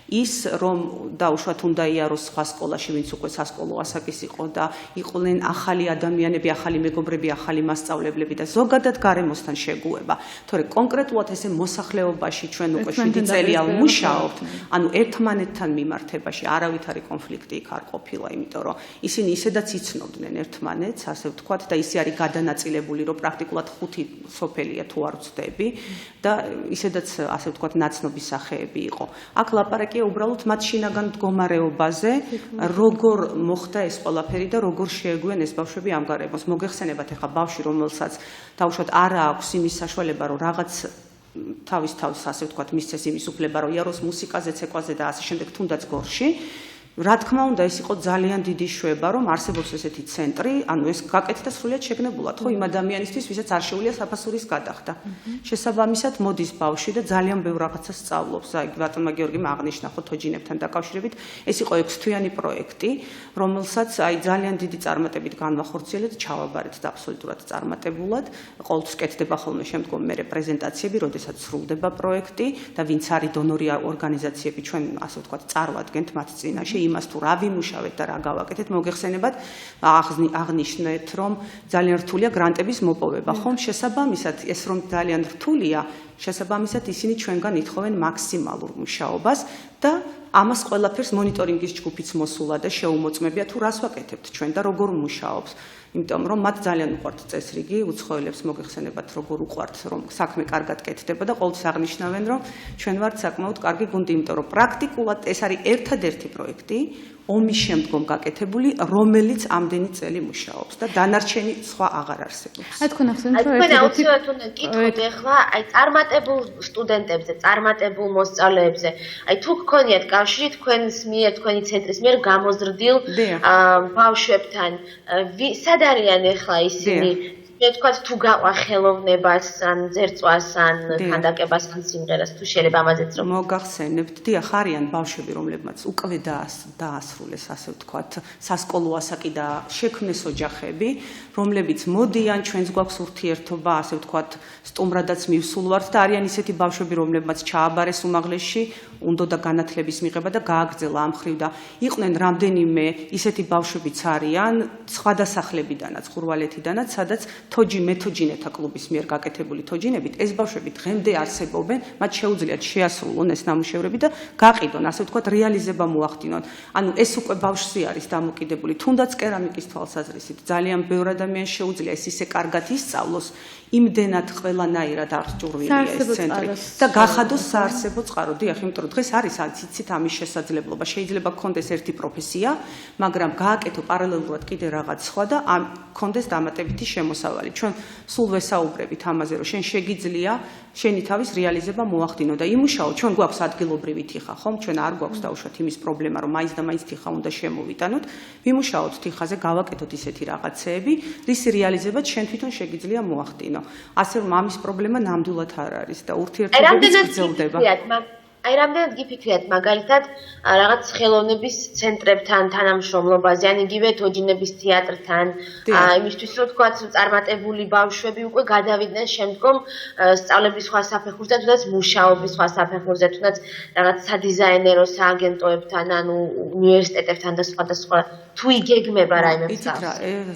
ის რომ დაუშვათ უნდა იაროს სხვა სკოლაში, ვინც უკვე სასკოლო ასაკის იყო და იყვნენ ახალი ადამიანები, ახალი მეგობრები, ახალი მასწავლებლები და ზოგადად გარემოსთან შეგუება. თორე კონკრეტულად ესე მოსახლეობაში ჩვენ უკვე 7 წელია ვმუშაობთ, ანუ ერთმანეთთან მიმართებაში არავითარი კონფლიქტი იქ არ ყოფილა, იმიტომ რომ ისინი ისედაც იცნობდნენ ერთმანეთს, ასე ვთქვათ, და ისე არის გადანაწილებული, რომ პრაქტიკულად 5 სოფელია თუ არ ვცდები და ისედაც ასე ვთქვათ ნაცნობი სახეები იყო. აქ ლაპარაკი უბრალოდ მათ შინაგან მდგომარეობაზე, როგორ მოხდა ეს ყველაფერი და როგორ შეეგვიან ეს ბავშვები ამ გარემოს. მოგეხსენებათ ახლა ბავშვი, რომელსაც დაუშვათ არა აქვს იმის საშუალება, რომ რაღაც თავის ასე ვთქვათ მისცეს იმის უფლება, რომ იაროს მუსიკაზე, ცეკვაზე და ასე შემდეგ, თუნდაც გორში. რა თქმა უნდა, ეს იყო ძალიან დიდი შვება, რომ არსებობს ესეთი ცენტრი, ანუ ეს გაკეთდა სრულიად შეგნებულად, ხო, იმ ადამიანისთვის, ვისაც არ შეუძლია საფასურის გადახდა. შესაბამისად, მოდის ბავშვი და ძალიან ბევრ რაღაცას სწავლობს. აი, ბატონმა გიორგიმ აღნიშნა ხო თოჯინებთან დაკავშირებით, ეს იყო 6 თვიანი პროექტი, რომელსაც აი ძალიან დიდი წარმატებით განვახორციელეთ, ჩავაბარეთ და აბსოლუტურად წარმატებულად. ყოველთვის კეთდება ხოლმე შემდგომ მერე პრეზენტაციები, როდესაც სრულდება პროექტი და ვინც არის დონორი ორგანიზაციები, ჩვენ ასე ვთქვათ, წარვადგენთ მათ წინაშე იმას თუ რა ვიმუშავეთ და რა გავაკეთეთ, მოგეხსენებათ, აღნიშნეთ, რომ ძალიან რთულია გრანტების მოპოვება, ხომ? შესაბამისად, ეს რომ ძალიან რთულია, შესაბამისად ისინი ჩვენგან ითხოვენ მაქსიმალურ მუშაობას და ამას ყველაფერს მონიტორინგის ჯგუფიც მოსულა და შეუმოწმებია თუ რას ვაკეთებთ ჩვენ და როგორ მუშაობს. იმიტომ რომ მათ ძალიან უყვართ წესრიგი, უცხოელებს მოგეხსენებათ, როგორ უყვართ, რომ საქმე კარგად კეთდება და ყოველთვის აღნიშნავენ, რომ ჩვენ ვართ საკმაოდ კარგი გუნდი, იმიტომ რომ პრაქტიკულად ეს არის ერთადერთი პროექტი ომის შემდგომ გაკეთებული, რომელიც ამდენი წელი მუშაობს და დანარჩენი სხვა აღარ არსებობს. აი თქვენ ახსენეთ, რომ თქვენ აუცილებლად უნდა გითხოთ ახლა, აი წარმატებულ სტუდენტებზე, წარმატებულ მოსწავლეებზე, აი თუ გქონიათ კავშირი თქვენს მიერ, თქვენი ცენტრის მიერ გამოზრდილ ბავშვებთან, სად არიან ახლა ისინი? მე თქვა თუ გაყვა ხელოვნებას, ან ძერწვას, ან ქანდაკებას, ან სიმღერას, თუ შეიძლება ამაზეც რომ მოგახსენებთ, დიახ, არიან ბავშვები, რომლებმაც უკვე დაასრულეს, ასე ვთქვათ, სასკოლო ასაკი და შექმნეს ოჯახები, რომლებიც მოდიან, ჩვენს გვაქვს ურთიერთობა, ასე ვთქვათ, სტუმრადაც მივსულ ვართ და არიან ისეთი ბავშვები, რომლებმაც ჩააბარეს უმაღლესში უნდოდა განათლების მიღება და გააგრძელა ამ მხრივ და იყვნენ რამდენიმე ისეთი ბავშვებიც არიან სხვა დასახლებიდანაც, ხურვალეთიდანაც, სადაც მეთოჯინეთა კლუბის მიერ გაკეთებული თოჯინებით ეს ბავშვები დღემდე არსებობენ, მათ შეუძლიათ შეასრულონ ეს ნამუშევრები და გაყიდონ, ასე ვთქვათ, რეალიზება მოახდინონ. ანუ ეს უკვე ბავშვი არის დამოკიდებული, თუნდაც კერამიკის თვალსაზრისით. ძალიან ბევრ ადამიანს შეუძლია ეს ისე კარგად ისწავლოს, იმდენად ყველანაირად აღჭურვილია ეს ცენტრი და გახადოს საარსებო წყარო. დიახ, იმიტომ რომ დღეს არის იცით ამის შესაძლებლობა. შეიძლება გქონდეს ერთი პროფესია, მაგრამ გააკეთო პარალელურად კიდე რაღაც სხვა და გქონდეს დამატებითი შემოსავალი. ჩვენ სულ ვესაუბრებით ამაზე, რომ შენ შეგიძლია შენი თავის რეალიზება მოახდინო და იმუშაო, ჩვენ გვაქვს ადგილობრივი თიხა, ხომ? ჩვენ არ გვაქვს დაუშვათ იმის პრობლემა, რომ მაინც და მაინც თიხა უნდა შემოვიტანოთ. ვიმუშაოთ თიხაზე, გავაკეთოთ ისეთი რაღაცეები, რისი რეალიზება ჩვენ თვითონ შეგიძლია მოახდინო. ასე რომ ამის პრობლემა ნამდვილად არ არის და ურთიერთობები გრძელდება. აი რამდენად გიფიქრიათ მაგალითად რაღაც ხელოვნების ცენტრებთან თანამშრომლობაზე, ან იგივე თოჯინების თეატრთან, იმისთვის რომ თქვა წარმატებული ბავშვები უკვე გადავიდნენ შემდგომ სწავლების სხვა საფეხურზე, თუნდაც მუშაობის სხვა საფეხურზე, თუნდაც რაღაც სადიზაინერო სააგენტოებთან, ანუ უნივერსიტეტებთან და სხვა თუ იგეგმება რაიმე იცით რა,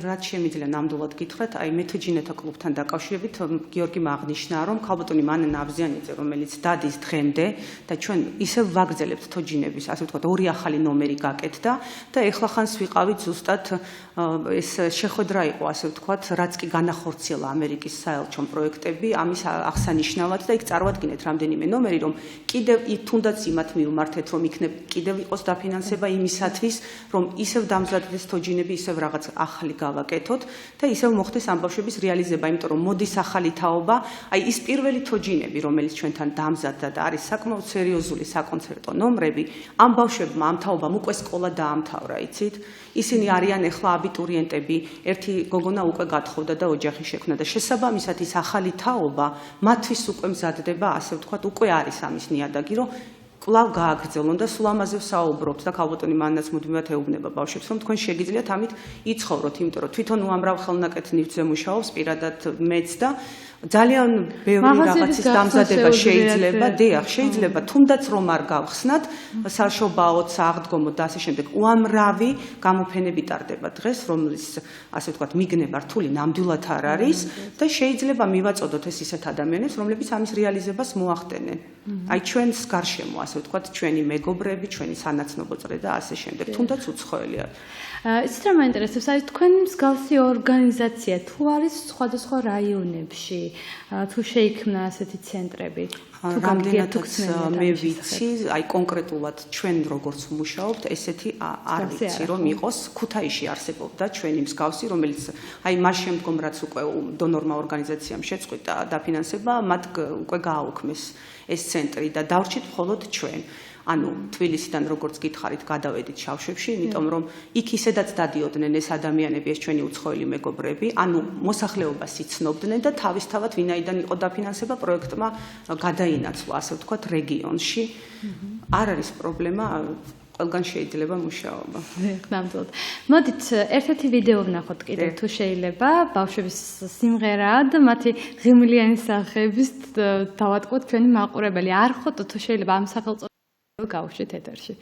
რაც შემიძლია ნამდვილად გითხრათ, აი მეთოჯინეთა კლუბთან დაკავშირებით გიორგიმ აღნიშნა, რომ ქალბატონი მანე ნაბზიანიძე, რომელიც დადის დღემდე და ჩვენ ისევ ვაგრძელებთ თოჯინების, ასე ვთქვათ, ორი ახალი ნომერი გაკეთდა და ეხლა ხანს ვიყავით ზუსტად ეს შეხვედრა იყო, ასე ვთქვათ, რაც კი განახორციელა ამერიკის საელჩო პროექტები, ამის აღსანიშნავად და იქ წარვადგინეთ რამდენიმე ნომერი, რომ კიდევ თუნდაც იმათ მივმართეთ, რომ იქნებ კიდევ იყოს დაფინანსება იმისათვის, რომ ისევ დამზადდეს თოჯინები, ისევ რაღაც ახალი გავაკეთოთ და ისევ მოხდეს ამ ბავშვების რეალიზება, იმიტომ რომ მოდის ახალი თაობა, აი ის პირველი თოჯინები, რომელიც ჩვენთან დამზადდა და არის საკმაოდ სერიოზული საკონცერტო ნომრები, ამ ბავშვებმა ამ თაობამ უკვე სკოლა დაამთავრა, იცით? ისინი არიან ეხლა აბიტურიენტები, ერთი გოგონა უკვე გათხოვდა და ოჯახი შექმნა და შესაბამისად ის ახალი თაობა მათთვის უკვე მზადდება, ასე ვთქვათ, უკვე არის ამის ნიადაგი, რომ კვლავ გააგრძელონ და სულ ამაზე ვსაუბრობთ და ქალბატონი მანაც მუდმივად ეუბნება ბავშვებს, რომ თქვენ შეგიძლიათ ამით იცხოვროთ, იმიტომ რომ თვითონ უამრავ ხელნაკეთ ნივთზე მუშაობს პირადად მეც და ძალიან ბევრი რაღაცის დამზადება შეიძლება, დიახ, შეიძლება თუნდაც რომ არ გავხსნათ, საშობაოდ, სააღდგომოდ და ასე შემდეგ. უამრავი გამოფენები ტარდება დღეს, რომლის ასე ვთქვათ, მიგნება რთული ნამდვილად არ არის და შეიძლება მივაწოდოთ ეს ისეთ ადამიანებს, რომლებიც ამის რეალიზებას მოახდენენ. აი ჩვენს გარშემო, ასე ვთქვათ, ჩვენი მეგობრები, ჩვენი სანაცნობო წრე და ასე შემდეგ, თუნდაც უცხოელია. იცით რა მაინტერესებს, არის თქვენი მსგავსი ორგანიზაცია თუ არის სხვადასხვა რაიონებში, თუ შეიქმნა ასეთი ცენტრები? რამდენადაც მე ვიცი, აი კონკრეტულად ჩვენ როგორც ვმუშაობთ, ესეთი არ ვიცი, რომ იყოს. ქუთაისში არსებობდა ჩვენი მსგავსი, რომელიც აი მას შემდგომ რაც უკვე დონორმა ორგანიზაციამ შეწყვიტა დაფინანსება, მათ უკვე გააუქმეს ეს ცენტრი და დავრჩით მხოლოდ ჩვენ. ანუ თბილისიდან როგორც გითხარით, გადავედით შავშებში, იმიტომ რომ იქ ისედაც დადიოდნენ ეს ადამიანები, ეს ჩვენი უცხოელი მეგობრები, ანუ მოსახლეობას იცნობდნენ და თავისთავად ვინაიდან იყო დაფინანსება პროექტმა გადაინაცვლა, ასე ვთქვათ, რეგიონში. არ არის პრობლემა, ყველგან შეიძლება მუშაობა. ნამდვილად. მოდით ერთ-ერთი ვიდეო ვნახოთ კიდევ თუ შეიძლება, ბავშვების სიმღერაა და მათი ღიმლიანი სახეების დავატყუოთ ჩვენი მაყურებელი. არ ხოთ თუ შეიძლება ამ სახელწოდებას გავუშვით ეთერში.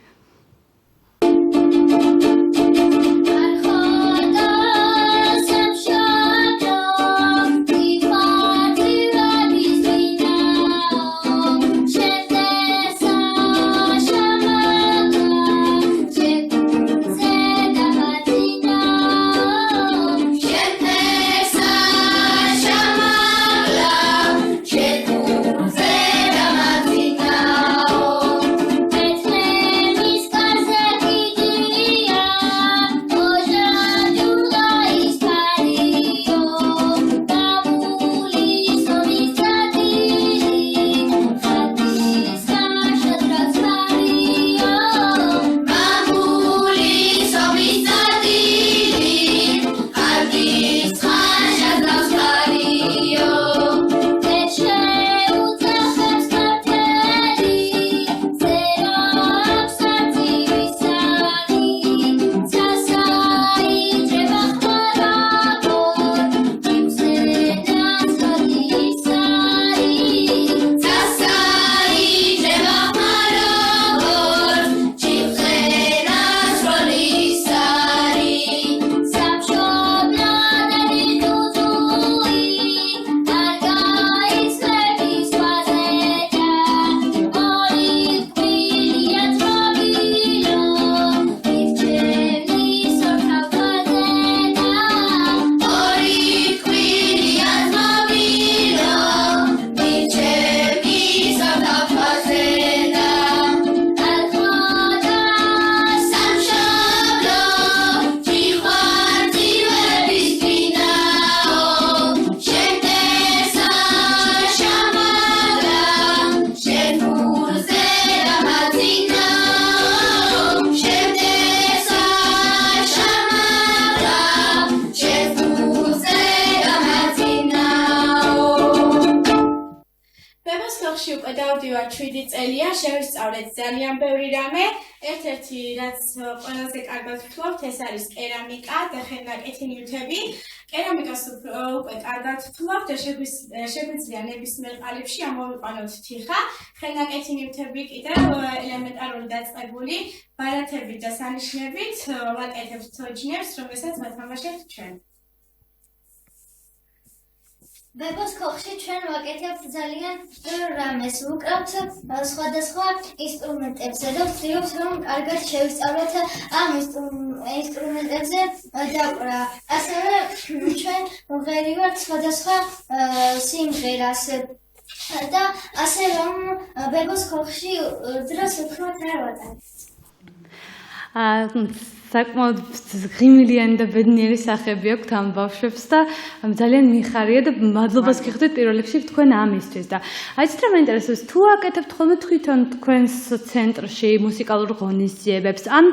It's ნამდვილად 7 წელია შევისწავლეთ ძალიან ბევრი რამე. ერთ-ერთი რაც ყველაზე კარგად ვთვლობთ, ეს არის კერამიკა და ხელნაკეთი ნივთები. კერამიკას უკვე კარგად ვთვლობთ და შეგვიძლია ნებისმიერ ყალიბში ამოვიყვანოთ თიხა. ხელნაკეთი ნივთები კიდევ ელემენტარული დაწყებული ბარათებით და სანიშნებით ვაკეთებთ თოჯინებს, რომელსაც ვათამაშებთ ჩვენ. ბებოს ქოხში ჩვენ ვაკეთებთ ძალიან ბევრ რამეს, ვუკრავთ სხვადასხვა ინსტრუმენტებზე და ვცდილობთ რომ კარგად შევისწავლოთ ამ ინსტრუმენტებზე დაკვრა. ასევე ჩვენ ვღერივართ სხვადასხვა სიმღერას და ასე რომ ბებოს ქოხში დროს უფრო არ ვატარებთ. საკმაოდ ღიმილიანი და ბედნიერი სახეები აქვთ ამ ბავშვებს და ძალიან მიხარია და მადლობას გიხდით პირველ რიგში თქვენ ამისთვის და აიცით რა მაინტერესებს თუ აკეთებთ ხოლმე თვითონ თქვენს ცენტრში მუსიკალურ ღონისძიებებს ან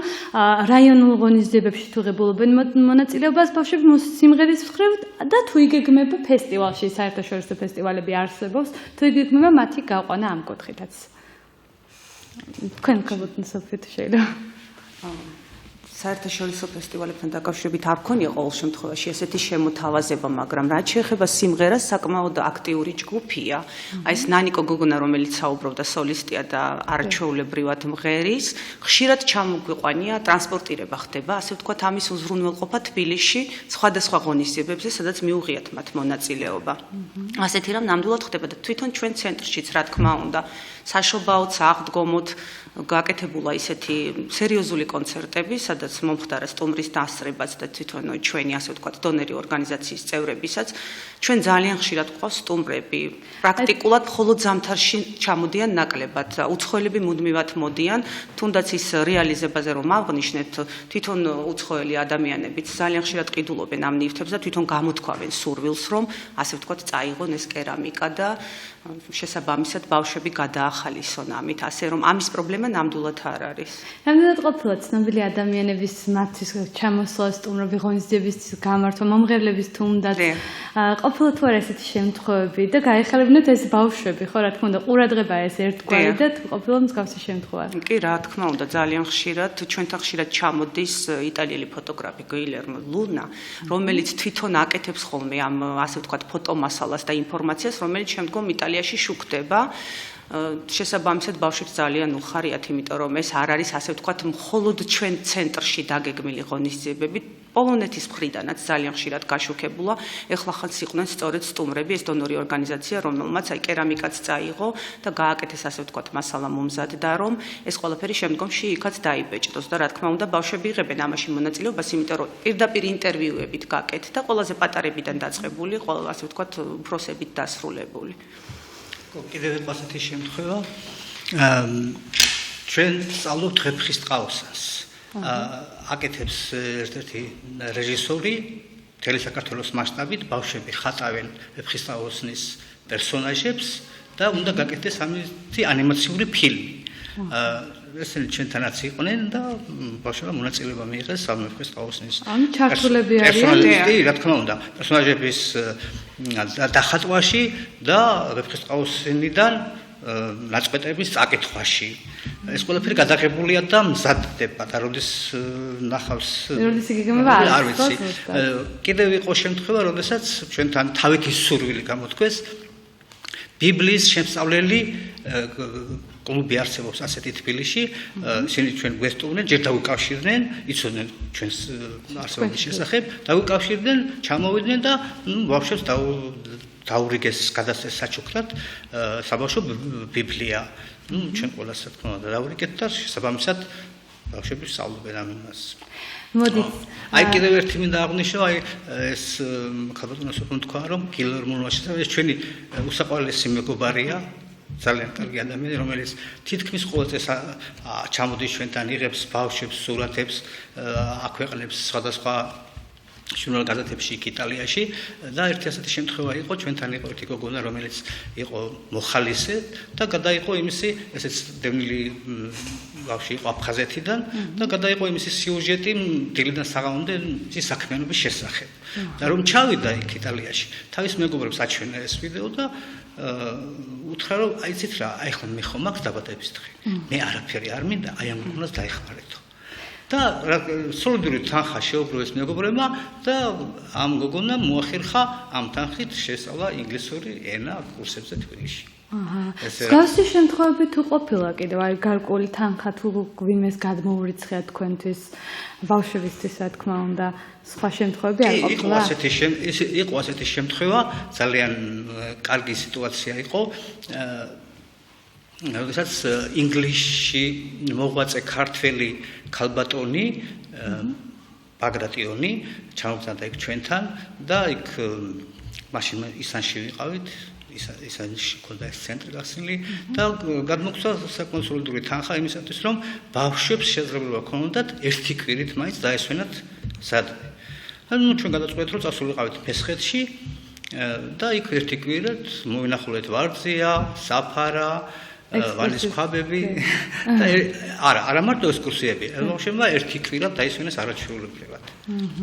რაიონულ ღონისძიებებში თუ ღებულობენ მონაწილეობას ბავშვები სიმღერის მხრივ და თუ იგეგმება ფესტივალში საერთაშორისო ფესტივალები არსებობს თუ იგეგმება მათი გაყვანა ამ კუთხითაც თქვენ გქონდეთ შეიძლება საერთაშორისო ფესტივალებთან დაკავშირებით არ მქონია ყოველ შემთხვევაში ესეთი შემოთავაზება, მაგრამ რაც შეეხება სიმღერას, საკმაოდ აქტიური ჯგუფია. აი ეს ნანიკო გოგონა, რომელიც საუბრობდა სოლისტია და არჩეულებრივად მღერის, ხშირად ჩამოგვიყვანია, ტრანსპორტირება ხდება, ასე ვთქვათ, ამის უზრუნველყოფა თბილისში, სხვადასხვა ღონისძიებებზე, სადაც მიუღიათ მათ მონაწილეობა. ასეთი რამ ნამდვილად ხდება და თვითონ ჩვენ ცენტრშიც, რა თქმა უნდა, საშობაოდ, აღდგომოთ გაკეთებულა ისეთი სერიოზული კონცერტები, სადაც მომხდარა სტუმრის დასწრებაც და თვითონ ჩვენი ასე ვთქვათ დონერი ორგანიზაციის წევრებისაც ჩვენ ძალიან ხშირად გვყავს სტუმრები. პრაქტიკულად მხოლოდ ზამთარში ჩამოდიან ნაკლებად, უცხოელები მუდმივად მოდიან, თუნდაც ის რეალიზებაზე რომ ავღნიშნეთ, თვითონ უცხოელი ადამიანებიც ძალიან ხშირად ყიდულობენ ამ ნივთებს და თვითონ გამოთქვავენ სურვილს, რომ ასე ვთქვათ წაიღონ ეს კერამიკა და შესაბამისად ბავშვები გადაახალისონ ამით, ასე რომ ამის პრობლემა ნამდვილად არ არის. ნამდვილად ყოფილა ცნობილი ადამიანების მათთვის ჩამოსვლა სტუმრები ღონისძიების გამართვა, მომღერლების თუნდაც ყოფილა თუ არა ესეთი შემთხვევები და გაეხალებინოთ ეს ბავშვები, ხო რა თქმა უნდა, ყურადღება ეს ერთგვარი და ყოფილა მსგავსი შემთხვევა. კი, რა თქმა უნდა, ძალიან ხშირად ჩვენთან ხშირად ჩამოდის იტალიელი ფოტოგრაფი გილერმო ლუნა, რომელიც თვითონ აკეთებს ხოლმე ამ ასე ვთქვათ ფოტომასალას და ინფორმაციას, რომელიც შემდგომ იტალიაში შუქდება. შესაბამისად ბავშვებს ძალიან უხარიათ, იმიტომ რომ ეს არ არის ასე ვთქვათ მხოლოდ ჩვენ ცენტრში დაგეგმილი ღონისძიებები, პოლონეთის მხრიდანაც ძალიან ხშირად გაშუქებულა. ეხლა ხანს იყვნენ სწორედ სტუმრები, ეს დონორი ორგანიზაცია, რომელმაც აი კერამიკაც წაიღო და გააკეთეს ასე ვთქვათ მასალა მომზადდა, რომ ეს ყველაფერი შემდგომში იქაც დაიბეჭდოს და რა თქმა უნდა ბავშვები იღებენ ამაში მონაწილეობას, იმიტომ რომ პირდაპირ ინტერვიუებით გაკეთდა, ყველაზე პატარებიდან დაწყებული, ყველა ასე ვთქვათ უფროსებით დასრულებული. კიდევ ასეთი შემთხვევა ჩვენ სწავლობთ ვეფხისტყაოსანს აკეთებს ერთ-ერთი რეჟისორი მთელი საქართველოს მასშტაბით ბავშვები ხატავენ ვეფხისტყაოსნის პერსონაჟებს და უნდა გაკეთდეს ამითი ანიმაციური ფილმი ესენი ჩვენთანაც იყვნენ და ბავშვებმა მონაწილეობა მიიღეს ამ ვეფხისტყაოსნის ჩართულები არიან რა თქმა უნდა პერსონაჟების დახატვაში და ვეფხისტყაოსნიდან ნაწყვეტების წაკითხვაში. ეს ყველაფერი გადაღებულია და მზადდება და როდის ნახავს როდის იგეგმება არ ვიცი. კიდევ იყო შემთხვევა, როდესაც ჩვენთან თავითი სურვილი გამოთქვეს ბიბლიის შემსწავლელი კლუბი არსებობს ასეთი თბილისში, ისინი ჩვენ გვესტუმრნენ, ჯერ დავიკავშირდნენ, იცოდნენ ჩვენს არსებობის შესახებ, დავიკავშირდნენ, ჩამოვიდნენ და ბავშვებს დაურიგეს გადასცეს საჩუქრად საბავშვო ბიბლია. ჩვენ ყველას რა თქმა უნდა დაურიგეთ და შესაბამისად ბავშვები სწავლობენ ამ იმას. მოდით. აი კიდევ ერთი მინდა აღვნიშნო, აი ეს ქალბატონოს უფრო თქვა, რომ გილერმო ეს ჩვენი უსაყვარლესი მეგობარია. ძალიან კარგი ადამიანი, რომელიც თითქმის ყოველწელს ჩამოდის ჩვენთან, იღებს ბავშვებს, სურათებს, აქვეყნებს სხვადასხვა ჟურნალ-გაზეთებში იტალიაში და ერთი ასეთი შემთხვევა იყო, ჩვენთან იყო ერთი გოგონა, რომელიც იყო მოხალისე და გადაიყო იმისი, ესეც დევნილი ბავშვი იყო აფხაზეთიდან და გადაიყო იმისი სიუჟეტი დილიდან საღამომდე ის საქმიანობის შესახებ. და რომ ჩავიდა იქ იტალიაში, თავის მეგობრებს აჩვენა ეს ვიდეო და უთხრა რომ აი იცით რა, აი ხომ მე ხომ მაქვს დაბადების დღე. მე არაფერი არ მინდა, აი ამ გოგონას დაეხმარეთო. და სოლიდური თანხა შეუბრუნეს მეგობრებმა და ამ გოგონამ მოახერხა ამ თანხით შესწავლა ინგლისური ენა კურსებზე თბილისში. მსგავსი შემთხვევები თუ ყოფილა კიდევ აი გარკვეული თანხა თუ ვინმეს გადმოურიცხია თქვენთვის ბავშვებისთვის რა თქმა უნდა სხვა შემთხვევები არ ყოფილა? იყო ასეთი შემთხვევა, ძალიან კარგი სიტუაცია იყო. როდესაც ინგლისში მოღვაწე ქართველი ქალბატონი ბაგრატიონი ჩამოვიდა იქ ჩვენთან და იქ მაშინ ისანში ვიყავით, ისანში ქონდა ეს ცენტრი გახსნილი და გადმოგვცა საკონსულტური თანხა იმისათვის რომ ბავშვებს შესაძლებლობა ჰქონდათ ერთი კვირით მაინც დაესვენათ სადმე. ანუ ჩვენ გადაწყვეტეთ რომ წასულიყავით მესხეთში და იქ ერთი კვირით მოვინახულეთ ვარძია, საფარა ვალის ქვაბები და არა მარტო ექსკურსიები, ბავშვებმა ერთი კვირა დაისვენეს არაჩვეულებრივად.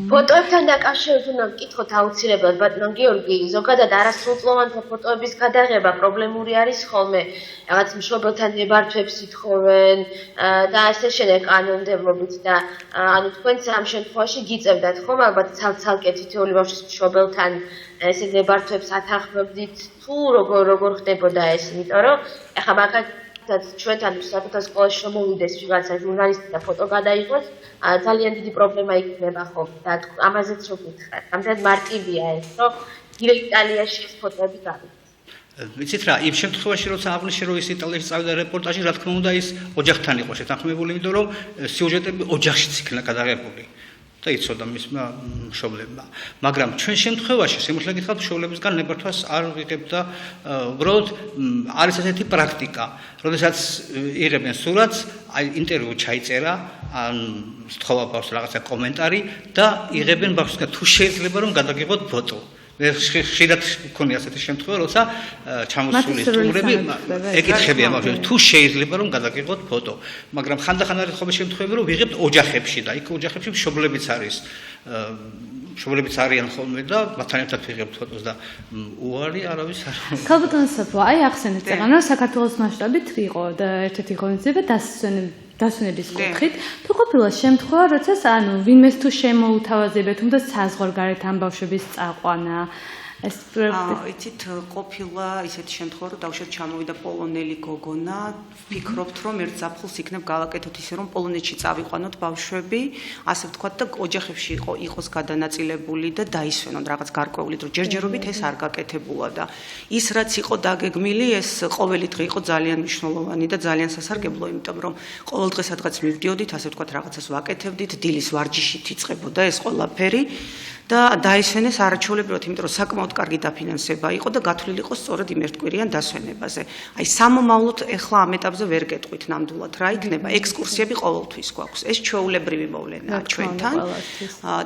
ფოტოებთან დაკავშირებით უნდა ვკითხოთ აუცილებლად ბატონო გიორგი, ზოგადად არასრულწლოვანთა ფოტოების გადაღება პრობლემური არის ხოლმე, რაღაც მშობელთან ნებართვებს ითხოვენ და ასე შემდეგ კანონმდებლობით და ანუ თქვენც ამ შემთხვევაში გიწევდათ ხომ ალბათ ცალ-ცალკე თითოეული ბავშვის მშობელთან ესე ნებართვებს ათანხმებდით თუ როგორ ხდებოდა ეს, იმიტომ რომ ახლა მაგალითად ჩვენთან საკუთარ სკოლაში შემოვიდეს ვიღაცა ჟურნალისტი და ფოტო გადაიღოს, ძალიან დიდი პრობლემა იქნება ხო და ამაზეც რო გითხრათ. ამდენ მარტივია ეს, რომ იტალიაში ეს ფოტოები გავიგეთ. ვიცით რა, იმ შემთხვევაში როცა აღნიშნე რომ ის იტალიაში წავიდა რეპორტაჟი, რა თქმა უნდა ის ოჯახთან იყო შეთანხმებული, იმიტომ რომ სიუჟეტები ოჯახშიც იქნა გადაღებული. და იცოდა მისმა მშობლებმა. მაგრამ ჩვენ შემთხვევაში სიმართლე გითხრათ მშობლებისგან ნებართვას არ ვიღებ და უბრალოდ არის ასეთი პრაქტიკა, როდესაც იღებენ სურათს, აი ინტერვიუ ჩაიწერა, ან სთხოვა ბავშვს რაღაცა კომენტარი და იღებენ ბავშვისგან თუ შეიძლება რომ გადაგიღოთ ფოტო. ხშირად მქონია ასეთი შემთხვევა, როცა ჩამოსული სტუმრები ეკითხებიან ბავშვებს თუ შეიძლება რომ გადაგიღოთ ფოტო, მაგრამ ხანდახან არის ხოლმე შემთხვევები რომ ვიღებთ ოჯახებში და იქ ოჯახებში მშობლებიც არიან ხოლმე და მათთან ერთად ვიღებთ ფოტოს და უარი არავის არ. ქალბატონ საფო, აი ახსენეთ წეგან რომ საქართველოს მასშტაბით იყო და ერთ-ერთი ღონისძიება დასვენების კუთხით, თუ ყოფილა შემთხვევა, როდესაც ანუ ვინმეს თუ შემოუთავაზებთ, უნდა საზღვარგარეთ ამ ბავშვების წაყვანა. ეს იცით ყოფილა ისეთი შემთხვევა, რომ დავშოთ ჩამოვიდა პოლონელი გოგონა, ვფიქრობთ, რომ ერთ ზაფხულს იქნებ გავაკეთოთ ისე, რომ პოლონეთში წავიყვანოთ ბავშვები, ასე ვთქვათ და ოჯახებში იყოს გადანაწილებული და დაისვენონ რაღაც გარკვეული დრო. ჯერჯერობით ეს არ გაკეთებულა და ის რაც იყო დაგეგმილი, ეს ყოველი დღე იყო ძალიან მნიშვნელოვანი და ძალიან სასარგებლო, იმიტომ რომ ყოველ დღე სადღაც მივდიოდით, ასე ვთქვათ, რაღაცას ვაკეთებდით, დილის ვარჯიშით იწყებოდა ეს ყველაფერი. და დაისვენეს არაჩვეულებრივად, იმიტომ რომ საკმაოდ კარგი დაფინანსება იყო და გათვლილი იყო სწორედ იმ ერთკვირიან დასვენებაზე. აი სამომავლოდ ეხლა ამ ეტაპზე ვერ გეტყვით ნამდვილად რა იქნება. ექსკურსიები ყოველთვის გვაქვს. ეს ჩვეულებრივი მოვლენაა ჩვენთან.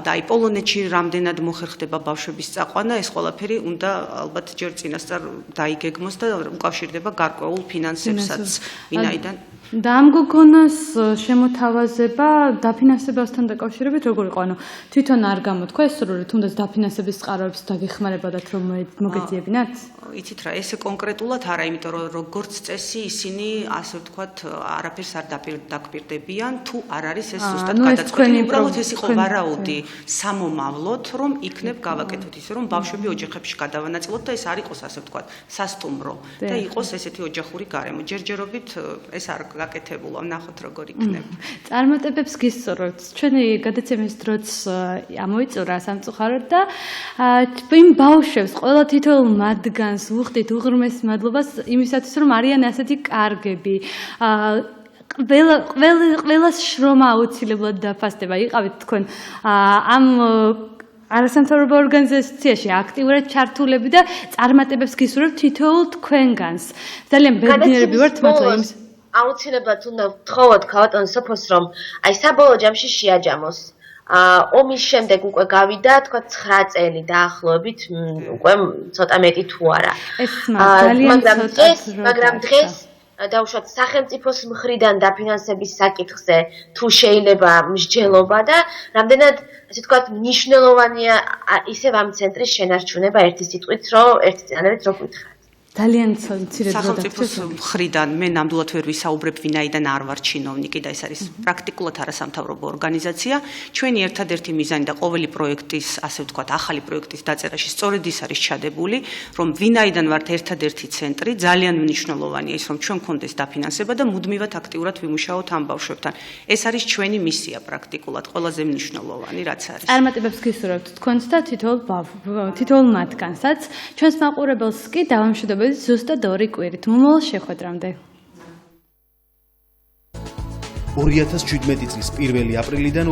და აი პოლონეთში რამდენად მოხერხდება ბავშვების წაყვანა, ეს ყველაფერი უნდა ალბათ ჯერ წინასწარ დაიგეგმოს და უკავშირდება გარკვეულ ფინანსებსაც, ვინაიდან და ამ გოგონას შემოთავაზება დაფინანსებასთან დაკავშირებით როგორ იყო? ანუ თვითონ არ გამოთქვა ეს რომ თუნდაც დაფინანსების წყაროებს დაგეხმარებოდათ რომ მოგეძიებინათ? იცით რა, ესე კონკრეტულად არა, იმიტომ რომ როგორც წესი ისინი ასე ვთქვათ არაფერს არ დაგპირდებიან, თუ არ არის ეს ზუსტად გადაწყვეტილი. უბრალოდ ეს იყო ვარაუდი სამომავლოდ, რომ იქნებ გავაკეთოთ ისე, რომ ბავშვები ოჯახებში გადავანაწილოთ და ეს არ იყოს ასე ვთქვათ სასტუმრო და იყოს ესეთი ოჯახური გარემო. ჯერჯერობით ეს არ გაკეთებულა, ნახოთ როგორ იქნება. წარმატებებს გისურვებთ. ჩვენი გადაცემის დროც ამოიწურა სამწუხაროდ და იმ ბავშვებს ყველა თითოეულ მათგანს ვუხდით უღრმეს მადლობას იმისათვის რომ არიან ასეთი კარგები. ყველას შრომა აუცილებლად დაფასდება. იყავით თქვენ ამ არასამთავრობო ორგანიზაციაში აქტიურად ჩართულები და წარმატებებს გისურვებთ თითოეულ თქვენგანს. ძალიან ბედნიერები ვართ მართლა იმის აუცილებლად უნდა ვთხოვოთ ქალბატონ საფოს რომ აი საბოლოო ჯამში შეაჯამოს. ომის შემდეგ უკვე გავიდა, თქვა 9 წელი დაახლოებით, უკვე ცოტა მეტი თუ არა. მაგრამ დღეს დავუშვათ სახელმწიფოს მხრიდან დაფინანსების საკითხზე თუ შეიძლება მსჯელობა და რამდენად ასე ვთქვათ მნიშვნელოვანია ისევ ამ ცენტრის შენარჩუნება ერთი სიტყვით, ერთი წინადადებით რო გითხრათ. ძალიან მცირე დრო სახელმწიფოს მხრიდან მე ნამდვილად ვერ ვისაუბრებ, ვინაიდან არ ვარ ჩინოვნიკი და ეს არის პრაქტიკულად არასამთავრობო ორგანიზაცია. ჩვენი ერთადერთი მიზანი და ყოველი პროექტის, ასე ვთქვათ, ახალი პროექტის დაწერაში სწორედ ის არის ჩადებული, რომ ვინაიდან ვართ ერთადერთი ცენტრი, ძალიან მნიშვნელოვანია ის, რომ ჩვენ გქონდეს დაფინანსება და მუდმივად აქტიურად ვიმუშაოთ ამ ბავშვებთან. ეს არის ჩვენი მისია პრაქტიკულად, ყველაზე მნიშვნელოვანი, რაც არის. წარმატებებს გისურვებთ თქვენს და თითოეულ მათგანსაც. ჩვენს მაყურებელს კი დავამშვიდობებით ზუსტად 2 კვირით. მომავალ შეხვედრამდე. 2017 წლის 1 აპრილიდან